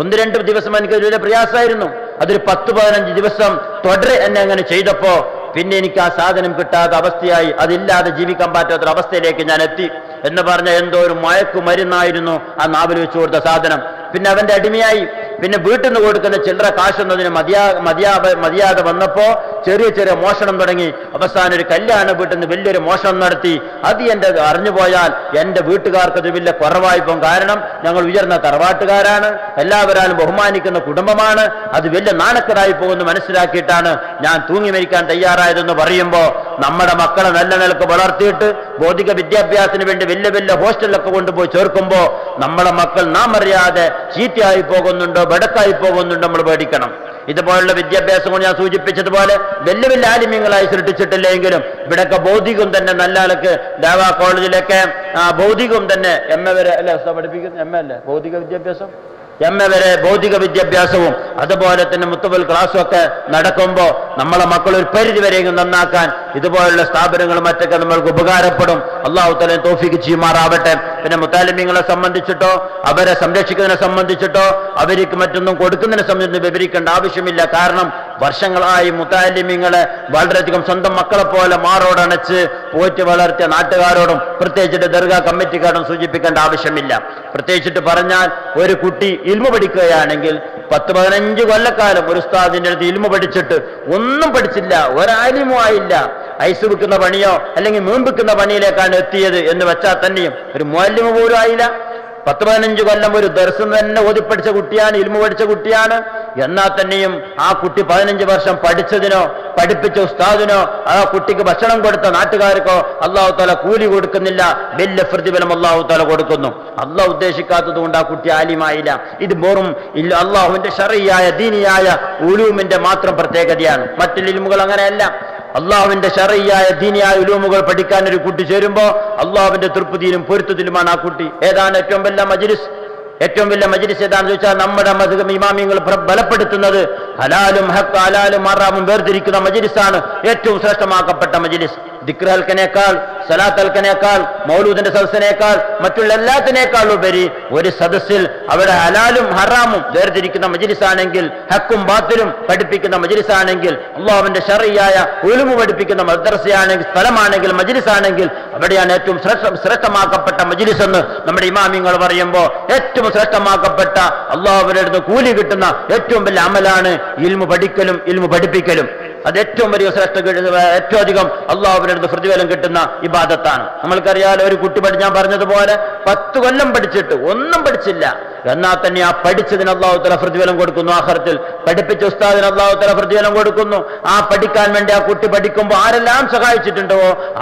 1-2 ദിവസം എനിക്ക് വലിയ പ്രയാസമായിരുന്നു. അതൊരു 10-15 ദിവസം തുടരെ എന്നെ അങ്ങനെ ചെയ്തപ്പോ പിന്നെ എനിക്ക് ആ സാധനം കിട്ടാത്ത അവസ്ഥയായി. അതില്ലാതെ ജീവിക്കാൻ പറ്റാത്തൊരു അവസ്ഥയിലേക്ക് ഞാൻ എത്തി എന്ന് പറഞ്ഞ എന്തോ ഒരു മയക്കുമരുന്നായിരുന്നു ആ നാവിൽ വെച്ചു കൊടുത്ത സാധനം. പിന്നെ അവന്റെ അടിമയായി. പിന്നെ വീട്ടിൽ നിന്ന് കൊടുക്കുന്ന ചില്ലറ കാശൊന്നതിന് മതിയാതെ വന്നപ്പോ ചെറിയ ചെറിയ മോഷണം തുടങ്ങി. അവസാനം ഒരു കല്യാണ വീട്ടിൽ നിന്ന് വലിയൊരു മോഷണം നടത്തി. അത് എന്റെ അറിഞ്ഞുപോയാൽ എന്റെ വീട്ടുകാർക്ക് അത് വലിയ കുറവായി പോകും. കാരണം ഞങ്ങൾ ഉയർന്ന തറവാട്ടുകാരാണ്, എല്ലാവരാലും ബഹുമാനിക്കുന്ന കുടുംബമാണ്. അത് വലിയ നാണക്കേടായി പോകുമെന്ന് മനസ്സിലാക്കിയിട്ടാണ് ഞാൻ തൂങ്ങി മരിക്കാൻ തയ്യാറായതെന്ന് പറയുമ്പോ നമ്മുടെ മക്കളെ നല്ല നിലക്ക് വളർത്തിയിട്ട് ഭൗതിക വിദ്യാഭ്യാസത്തിന് വേണ്ടി വലിയ വലിയ ഹോസ്റ്റലിലൊക്കെ കൊണ്ടുപോയി ചേർക്കുമ്പോ നമ്മളെ മക്കൾ നാം അറിയാതെ ചീത്തയായി പോകുന്നുണ്ടോ, ബടക്കായി പോകുന്നുണ്ടോ നമ്മൾ പേടിക്കണം. ഇതുപോലുള്ള വിദ്യാഭ്യാസം കൊണ്ട് ഞാൻ സൂചിപ്പിച്ചതുപോലെ വലിയ വലിയ ആലിമ്യങ്ങളായി സൃഷ്ടിച്ചിട്ടില്ലെങ്കിലും ഇവിടെയൊക്കെ ഭൗതികം തന്നെ നല്ല ആൾക്ക് ദഅവാ കോളേജിലൊക്കെ ഭൗതികം തന്നെ MA വരെ അല്ലെ പഠിപ്പിക്കുന്നു. MA അല്ലേ ഭൗതിക വിദ്യാഭ്യാസം, MA വരെ ഭൗതിക വിദ്യാഭ്യാസവും അതുപോലെ തന്നെ മുത്തവൽ ക്ലാസ്സും ഒക്കെ നടക്കുമ്പോൾ നമ്മളെ മക്കൾ ഒരു പരിധി വരെയും നന്നാക്കാൻ ഇതുപോലുള്ള സ്ഥാപനങ്ങളും മറ്റൊക്കെ നമ്മൾക്ക് ഉപകാരപ്പെടും. അല്ലാഹു തആല തൗഫീഖ് ചെയ്യുമാറാവട്ടെ. പിന്നെ മുത്താലിമീങ്ങളെ സംബന്ധിച്ചിട്ടോ അവരെ സംരക്ഷിക്കുന്നതിനെ സംബന്ധിച്ചിട്ടോ അവർക്ക് മറ്റൊന്നും കൊടുക്കുന്നതിനെ സംബന്ധിച്ച് വിവരിക്കേണ്ട ആവശ്യമില്ല. കാരണം വർഷങ്ങളായി മുത്താലിമീങ്ങളെ വളരെയധികം സ്വന്തം മക്കളെ പോലെ മാറോടണച്ച് പോറ്റി വളർത്തിയ നാട്ടുകാരോടും പ്രത്യേകിച്ചിട്ട് ദർഗാ കമ്മിറ്റിക്കാരോടും സൂചിപ്പിക്കേണ്ട ആവശ്യമില്ല. പ്രത്യേകിച്ചിട്ട് പറഞ്ഞാൽ ഒരു കുട്ടി ഇൽമു പഠിക്കുകയാണെങ്കിൽ 10-15 കൊല്ലക്കാലം ഒരു ഉസ്താദിന്റെ അടുത്ത് ഇൽമു പഠിച്ചിട്ട് ഒന്നും പഠിച്ചില്ല, ഒരാലിമും ആയില്ല, ഐസ് വിൽക്കുന്ന പണിയോ അല്ലെങ്കിൽ മീൻ വിൽക്കുന്ന പണിയിലേക്കാണ് എത്തിയത് എന്ന് വെച്ചാൽ തന്നെയും ഒരു മുഅല്ലിമ് പോലും ആയില്ല. 10-15 കൊല്ലം ഒരു ദർസ് തന്നെ ഓതിപ്പടിച്ച കുട്ടിയാണ്, ഇൽമു പഠിച്ച കുട്ടിയാണ്. എന്നാൽ തന്നെയും ആ കുട്ടി 15 വർഷം പഠിച്ചതിനോ പഠിപ്പിച്ച ഉസ്താദിനോ ആ കുട്ടിക്ക് ഭക്ഷണം കൊടുത്ത നാട്ടുകാർക്കോ അല്ലാഹു തആല കൂലി കൊടുക്കുന്നില്ല, വലിയ പ്രതിഫലം അല്ലാഹു തആല കൊടുക്കുന്നു. അല്ലാഹു ഉദ്ദേശിക്കാത്തത് കൊണ്ട് ആ കുട്ടി ആലിമായില്ല. ഇത് വെറും അല്ലാഹുവിന്റെ ശർഈയായ ദീനിയായ ഉലൂമിന്റെ മാത്രം പ്രത്യേകതയാണ്. മറ്റു ഇൽമുകൾ അങ്ങനെയല്ല. അള്ളാഹുവിന്റെ ശർഈയായ ദീനിയായ ഉലൂമുകൾ പഠിക്കാൻ ഒരു കുട്ടി ചേരുമ്പോ അള്ളാഹുവിന്റെ തൃപ്തിയിലും പൊരുത്തത്തിലുമാണ് ആ കുട്ടി. ഏതാണ് ഏറ്റവും വലിയ മജ്ലിസ്? ഏറ്റവും വലിയ മജ്ലിസ് ഏതാണെന്ന് ചോദിച്ചാൽ നമ്മുടെ മദ്ഹബ് ഇമാമിയങ്ങൾ ബലപ്പെടുത്തുന്നത് ഹലാലും ഹക്ക് ഹലാലും ഹറാമും വേർതിരിക്കുന്ന മജ്ലിസാണ് ഏറ്റവും ശ്രേഷ്ഠമാക്കപ്പെട്ട മജ്ലിസ്. ദിക്ർ ഹൽക്കനേക്കാൾ, സലാത്ത് ഹൽക്കനേക്കാൾ, മൗലൂദിന്റെ സദസ്സിനേക്കാൾ, മറ്റുള്ള എല്ലാത്തിനേക്കാൾ ഉപരി ഒരു സദസ്സിൽ അവിടെ ഹലാലും ഹറാമും വേർതിരിക്കുന്ന മജ്ലിസാണെങ്കിൽ, ഹക്കും ബാത്തിലും പഠിപ്പിക്കുന്ന മജ്ലിസാണെങ്കിൽ, അള്ളാഹുവിന്റെ ശർഈയായ ഉലൂമ് പഠിപ്പിക്കുന്ന മദ്രസയാണെങ്കിൽ, സ്ഥലമാണെങ്കിൽ, മജ്ലിസാണെങ്കിൽ അവിടെയാണ് ഏറ്റവും ശ്രേഷ്ഠമാക്കപ്പെട്ട മജ്ലിസ് എന്ന് നമ്മുടെ ഇമാമിയങ്ങൾ പറയുമ്പോൾ ഏറ്റവും ശ്രേഷ്ഠമാക്കപ്പെട്ട അള്ളാഹുവിന്റെ അടുത്ത് കൂലി കിട്ടുന്ന ഏറ്റവും വലിയ അമലാണ് ഇൽമു പഠിക്കലും ഇൽമു പഠിപ്പിക്കലും. അത് ഏറ്റവും വലിയ ശ്രേഷ്ഠ, ഏറ്റവും അധികം അള്ളാഹുവിനടുത്ത് പ്രതിഫലം കിട്ടുന്ന ഇബാദത്താണ്. നമ്മൾക്കറിയാലോ, ഒരു കുട്ടി ഞാൻ പറഞ്ഞതുപോലെ 10 കൊല്ലം പഠിച്ചിട്ട് ഒന്നും പഠിച്ചില്ല, എന്നാൽ തന്നെ ആ പഠിച്ചതിന് അള്ളാഹു തആല പ്രതിഫലം കൊടുക്കുന്നു. ആഖിറത്തിൽ പഠിപ്പിച്ച ഉസ്താദിന് അള്ളാഹു തആല പ്രതിഫലം കൊടുക്കുന്നു. ആ പഠിക്കാൻ വേണ്ടി ആ കുട്ടി പഠിക്കുമ്പോൾ ആരെല്ലാം സഹായിച്ചിട്ടുണ്ടോ,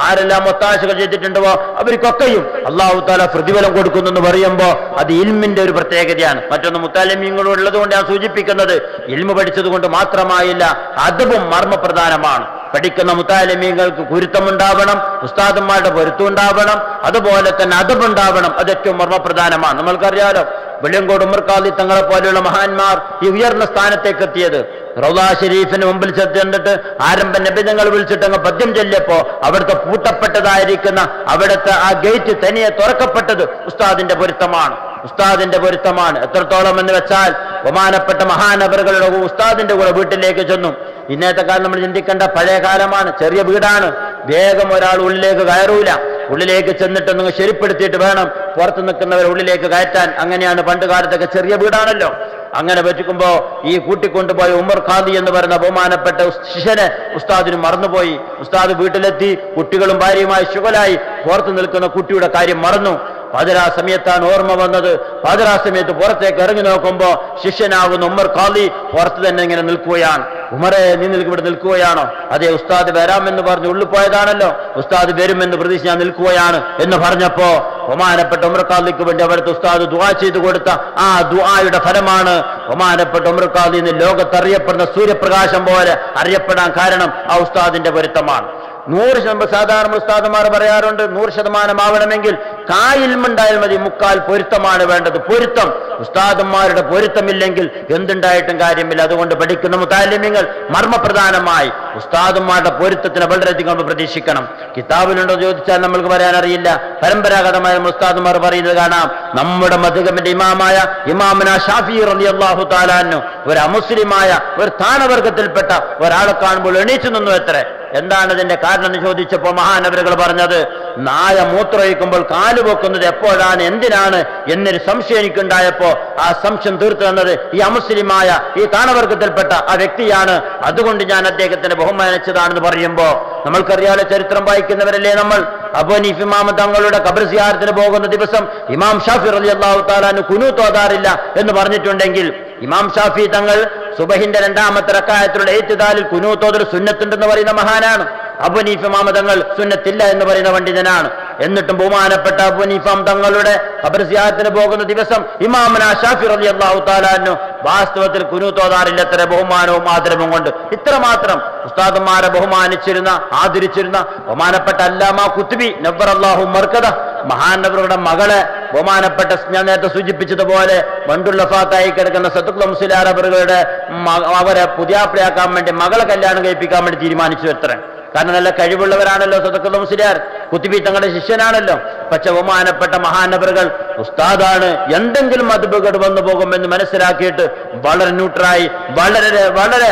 ആരെല്ലാം ഒത്താശകൾ ചെയ്തിട്ടുണ്ടോ, അവർക്കൊക്കെയും അള്ളാഹു തആല പ്രതിഫലം കൊടുക്കുന്നു എന്ന് പറയുമ്പോൾ അത് ഇൽമിന്റെ ഒരു പ്രത്യേകതയാണ്. മറ്റൊന്ന് മുത്തഅല്ലിമീങ്ങളുള്ളത് കൊണ്ട് ഞാൻ സൂചിപ്പിക്കുന്നത്, ഇൽമു പഠിച്ചത് കൊണ്ട് മാത്രമായില്ല, അദബും മർമ്മപ്രധാനമാണ്. പഠിക്കുന്ന മുത്തഅല്ലിമീങ്ങൾക്ക് ഗുരുത്വമുണ്ടാവണം, ഉസ്താദന്മാരുടെ പൊരുത്തം ഉണ്ടാവണം, അതുപോലെ തന്നെ അദബുണ്ടാവണം. അത് ഏറ്റവും മർമ്മപ്രധാനമാണ്. നമ്മൾക്കറിയാലോ, വെളിയങ്കോട് ഉമർ ഖാദി തങ്ങളെ പോലെയുള്ള മഹാന്മാർ ഈ ഉയർന്ന സ്ഥാനത്തേക്ക് എത്തിയത് റൗള ഷരീഫിന് മുമ്പിൽ ചെന്നിട്ട് ആരംഭ നബിതങ്ങൾ വിളിച്ചിട്ട് അങ്ങ് പദ്യം ചൊല്ലിയപ്പോ അവിടുത്തെ പൂട്ടപ്പെട്ടതായിരിക്കുന്ന അവിടുത്തെ ആ ഗേറ്റ് തനിയെ തുറക്കപ്പെട്ടത് ഉസ്താദിന്റെ പൊരുത്തമാണ്. ഉസ്താദിന്റെ പൊരുത്തമാണ്. എത്രത്തോളം എന്ന് വെച്ചാൽ ബഹുമാനപ്പെട്ട മഹാനവറുകളുടെ ഉസ്താദിന്റെ കൂടെ വീട്ടിലേക്ക് ചെന്നു. ഇന്നത്തെ കാലം നമ്മൾ ചിന്തിക്കേണ്ട പഴയ കാലമാണ്, ചെറിയ വീടാണ്, വേഗം ഒരാൾ ഉള്ളിലേക്ക് കയറൂല. ഉള്ളിലേക്ക് ചെന്നിട്ട് നിങ്ങൾ ശരിപ്പെടുത്തിയിട്ട് വേണം പുറത്ത് നിൽക്കുന്നവരെ ഉള്ളിലേക്ക് കയറ്റാൻ. അങ്ങനെയാണ് പണ്ട് കാലത്തൊക്കെ, ചെറിയ വീടാണല്ലോ. അങ്ങനെ പറ്റിക്കുമ്പോ ഈ കൂട്ടിക്കൊണ്ടുപോയ ഉമർ ഖാദി എന്ന് പറയുന്ന ബഹുമാനപ്പെട്ട ശിഷ്യനെ ഉസ്താദിന് മറന്നുപോയി. ഉസ്താദ് വീട്ടിലെത്തി, കുട്ടികളും ഭാര്യയുമായി ശുഗലായി, പുറത്ത് നിൽക്കുന്ന കുട്ടിയുടെ കാര്യം മറന്നു. പാതിരാ സമയത്താണ് ഓർമ്മ വന്നത്. പാതിരാ സമയത്ത് പുറത്തേക്ക് ഇറങ്ങി നോക്കുമ്പോ ശിഷ്യനാകുന്ന ഉമർ ഖാദി പുറത്ത് തന്നെ ഇങ്ങനെ നിൽക്കുകയാണ്. ഉമറെ, നീ ഇവിടെ നിൽക്കുകയാണോ? അതെ, ഉസ്താദ് വരാമെന്ന് പറഞ്ഞ് ഉള്ളിൽ പോയതാണല്ലോ, ഉസ്താദ് വരുമെന്ന് പ്രതീക്ഷ ഞാൻ നിൽക്കുകയാണ് എന്ന് പറഞ്ഞപ്പോ ബഹുമാനപ്പെട്ട ഉമർ ഖാദിക്ക് വേണ്ടി അവിടുത്തെ ഉസ്താദ് ദുആ ചെയ്തു കൊടുത്ത ആ ദുആയുടെ ഫലമാണ് ബഹുമാനപ്പെട്ട ഉമർ ഖാദി ഇന്ന് ലോകത്തറിയപ്പെടുന്ന സൂര്യപ്രകാശം പോലെ അറിയപ്പെടാൻ കാരണം ആ ഉസ്താദിന്റെ പൊരുത്തമാണ്. 100% സാധാരണ ഉസ്താദുമാർ പറയാറുണ്ട്, 100% ആവണമെങ്കിൽ കായിൽമുണ്ടായാൽ മതി, 3/4 പൊരുത്തമാണ് വേണ്ടത്. പൊരുത്തം, ഉസ്താദന്മാരുടെ പൊരുത്തമില്ലെങ്കിൽ എന്തുണ്ടായിട്ടും കാര്യമില്ല. അതുകൊണ്ട് പഠിക്കുന്ന മുതഅല്ലിമീങ്ങൾ മർമ്മപ്രധാനമായി ഉസ്താദന്മാരുടെ പൊരുത്തത്തിന് വളരെയധികം പ്രതീക്ഷിക്കണം. കിതാബിലുണ്ടോ ചോദിച്ചാൽ നമ്മൾക്ക് പറയാൻ അറിയില്ല. പരമ്പരാഗതമായ ഉസ്താദുമാർ പറയുന്നത് കാണാം. നമ്മുടെ മദ്ഹബിന്റെ ഇമാമായ ഇമാമുന ഷാഫിഈ റളിയല്ലാഹു തആല അൻഹു ഒരു അമുസ്ലിമായ ഒരു താണവർഗത്തിൽപ്പെട്ട ഒരാളെ കാണുമ്പോൾ എണീച്ചു നിന്നു. എത്ര എന്താണ് ഇതിന്റെ കാരണം എന്ന് ചോദിച്ചപ്പോ മഹാനവറുകൾ പറഞ്ഞത്, നായ മൂത്രമൊഴിക്കുമ്പോൾ കാല് പൊക്കുന്നത് എപ്പോഴാണ്, എന്തിനാണ് എന്നൊരു സംശയം എനിക്കുണ്ടായപ്പോ ആ സംശയം തീർത്തു തന്നത് ഈ അമുസ്ലിമായ ഈ താണവർഗത്തിൽപ്പെട്ട ആ വ്യക്തിയാണ്. അതുകൊണ്ട് ഞാൻ അദ്ദേഹത്തിന് ബഹുമാനിച്ചതാണെന്ന് പറയുമ്പോ നമ്മൾക്കറിയാലോ, ചരിത്രം വായിക്കുന്നവരല്ലേ നമ്മൾ. അബൂ ഹനീഫ ഇമാം തങ്ങളുടെ ഖബർ സിയാറത്തിന് പോകുന്ന ദിവസം ഇമാം ഷാഫി റളിയല്ലാഹു തആല അൻഹു ഖുനൂത്ത് ഓതാറില്ല എന്ന് പറഞ്ഞിട്ടുണ്ടെങ്കിൽ, ഇമാം ഷാഫി തങ്ങൾ സുബഹിന്റെ 2ാമത്തെ റക്അഅത്തിലുള്ള ഇഅ്തിദാലിൽ ഖുനൂത്ത് ഓതൽ സുന്നത്തുണ്ടെന്ന് പറയുന്ന മഹാനാണ്. അബൂ ഹനീഫ ഇമാം തങ്ങൾ സുന്നത്തില്ല എന്ന് പറയുന്ന പണ്ഡിതനാണ്. എന്നിട്ടും ബഹുമാനപ്പെട്ട അബൂ ഹനീഫ തങ്ങളുടെ ഖബർ സിയാറത്തിന് പോകുന്ന ദിവസം ഇമാമുന ഷാഫി റളിയല്ലാഹു തആല അൻഹു വാസ്തവത്തിൽ ഖുനൂത്ത് ഓതാറില്ല. എത്ര ബഹുമാനവും ആദരവും കൊണ്ട്, ഇത്രമാത്രം ഉസ്താദന്മാരെ ബഹുമാനിച്ചിരുന്ന ആദരിച്ചിരുന്ന ബഹുമാനപ്പെട്ട അല്ലാമ ഖുത്ബി നവ്വറല്ലാഹു മർകദ മഹാനവറുടെ മകളെ ബഹുമാനപ്പെട്ട ഞാൻ നേരത്തെ സൂചിപ്പിച്ചതുപോലെ വണ്ടുള്ള ഫാത്തായി കിടക്കുന്ന സദുഖ് മുസ്ലിയാർ അവരുടെ അവരെ പുതിയാപ്പിളയാക്കാൻ വേണ്ടി മകളെ കല്യാണം കഴിപ്പിക്കാൻ വേണ്ടി തീരുമാനിച്ചു. എത്ര കാരണം നല്ല കഴിവുള്ളവരാണല്ലോ സദഖത്തുൽ മുസ്ലിയാർ, ഖുത്ബി തങ്ങളുടെ ശിഷ്യനാണല്ലോ. പക്ഷെ ബഹുമാനപ്പെട്ട മഹാനവറുകൾ ഉസ്താദാണ്, എന്തെങ്കിലും മദ്ഹബുകൾ വന്നു പോകുമെന്ന് മനസ്സിലാക്കിയിട്ട് വളരെ ന്യൂട്രായി വളരെ വളരെ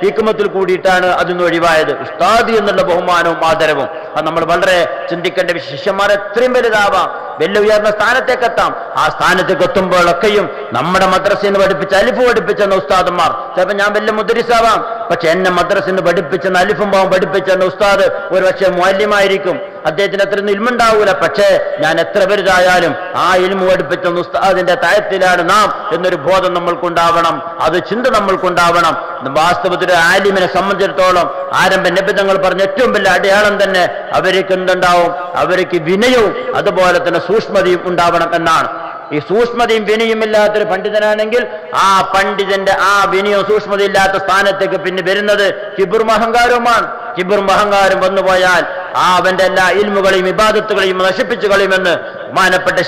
ഹിക്മത്തിൽ കൂടിയിട്ടാണ് അതിന് ഒഴിവായത്. ഉസ്താദ് എന്നുള്ള ബഹുമാനവും ആദരവും അത് നമ്മൾ വളരെ ചിന്തിക്കേണ്ട. ശിഷ്യന്മാർ എത്രയും വലുതാവാം, വലിയ ഉയർന്ന സ്ഥാനത്തേക്കെത്താം. ആ സ്ഥാനത്തേക്ക് എത്തുമ്പോഴൊക്കെയും നമ്മുടെ മദ്രസയിൽ നിന്ന് പഠിപ്പിച്ച അലിഫ് പഠിപ്പിച്ചെന്ന ഉസ്താദന്മാർ, ചിലപ്പോൾ ഞാൻ വലിയ മുദ്രിസാവാം, പക്ഷെ എന്നെ മദ്രസയിൽ നിന്ന് പഠിപ്പിച്ചെന്ന അലിഫും ബാവും പഠിപ്പിച്ചെന്ന ഉസ്താദ് ഒരു പക്ഷേ മുഅല്ലിമായിരിക്കും, അദ്ദേഹത്തിന് അത്രയൊന്നും ഇൽമുണ്ടാവൂല. പക്ഷേ ഞാൻ എത്ര വലുതായാലും ആ ഇൽമു പഠിപ്പിച്ചെന്ന ഉസ്താദിന്റെ താഴത്തിലാണ് നാം എന്നൊരു ബോധം നമ്മൾക്കുണ്ടാവണം, അത് ചിന്ത നമ്മൾക്കുണ്ടാവണം. വാസ്തവത്തിൽ ആലിമിനെ സംബന്ധിച്ചിടത്തോളം ആരംഭ നബിതങ്ങൾ പറഞ്ഞ ഏറ്റവും വലിയ അടയാളം തന്നെ അവർക്ക് എന്തുണ്ടാവും, അവർക്ക് വിനയവും അതുപോലെ തന്നെ സൂക്ഷ്മതയും ഉണ്ടാവണം എന്നാണ്. ഈ സൂക്ഷ്മതയും വിനയും ഇല്ലാത്തൊരു പണ്ഡിതനാണെങ്കിൽ ആ പണ്ഡിതന്റെ ആ വിനയവും സൂക്ഷ്മത ഇല്ലാത്ത സ്ഥാനത്തേക്ക് പിന്നെ വരുന്നത് കിബറും അഹങ്കാരവുമാണ്. കിബറും അഹങ്കാരം വന്നുപോയാൽ ആ അവന്റെ എല്ലാ ഇൽമുകളെയും ഇബാദത്തുകളെയും നശിപ്പിച്ചു കളയുമെന്ന് ബഹുമാനപ്പെട്ട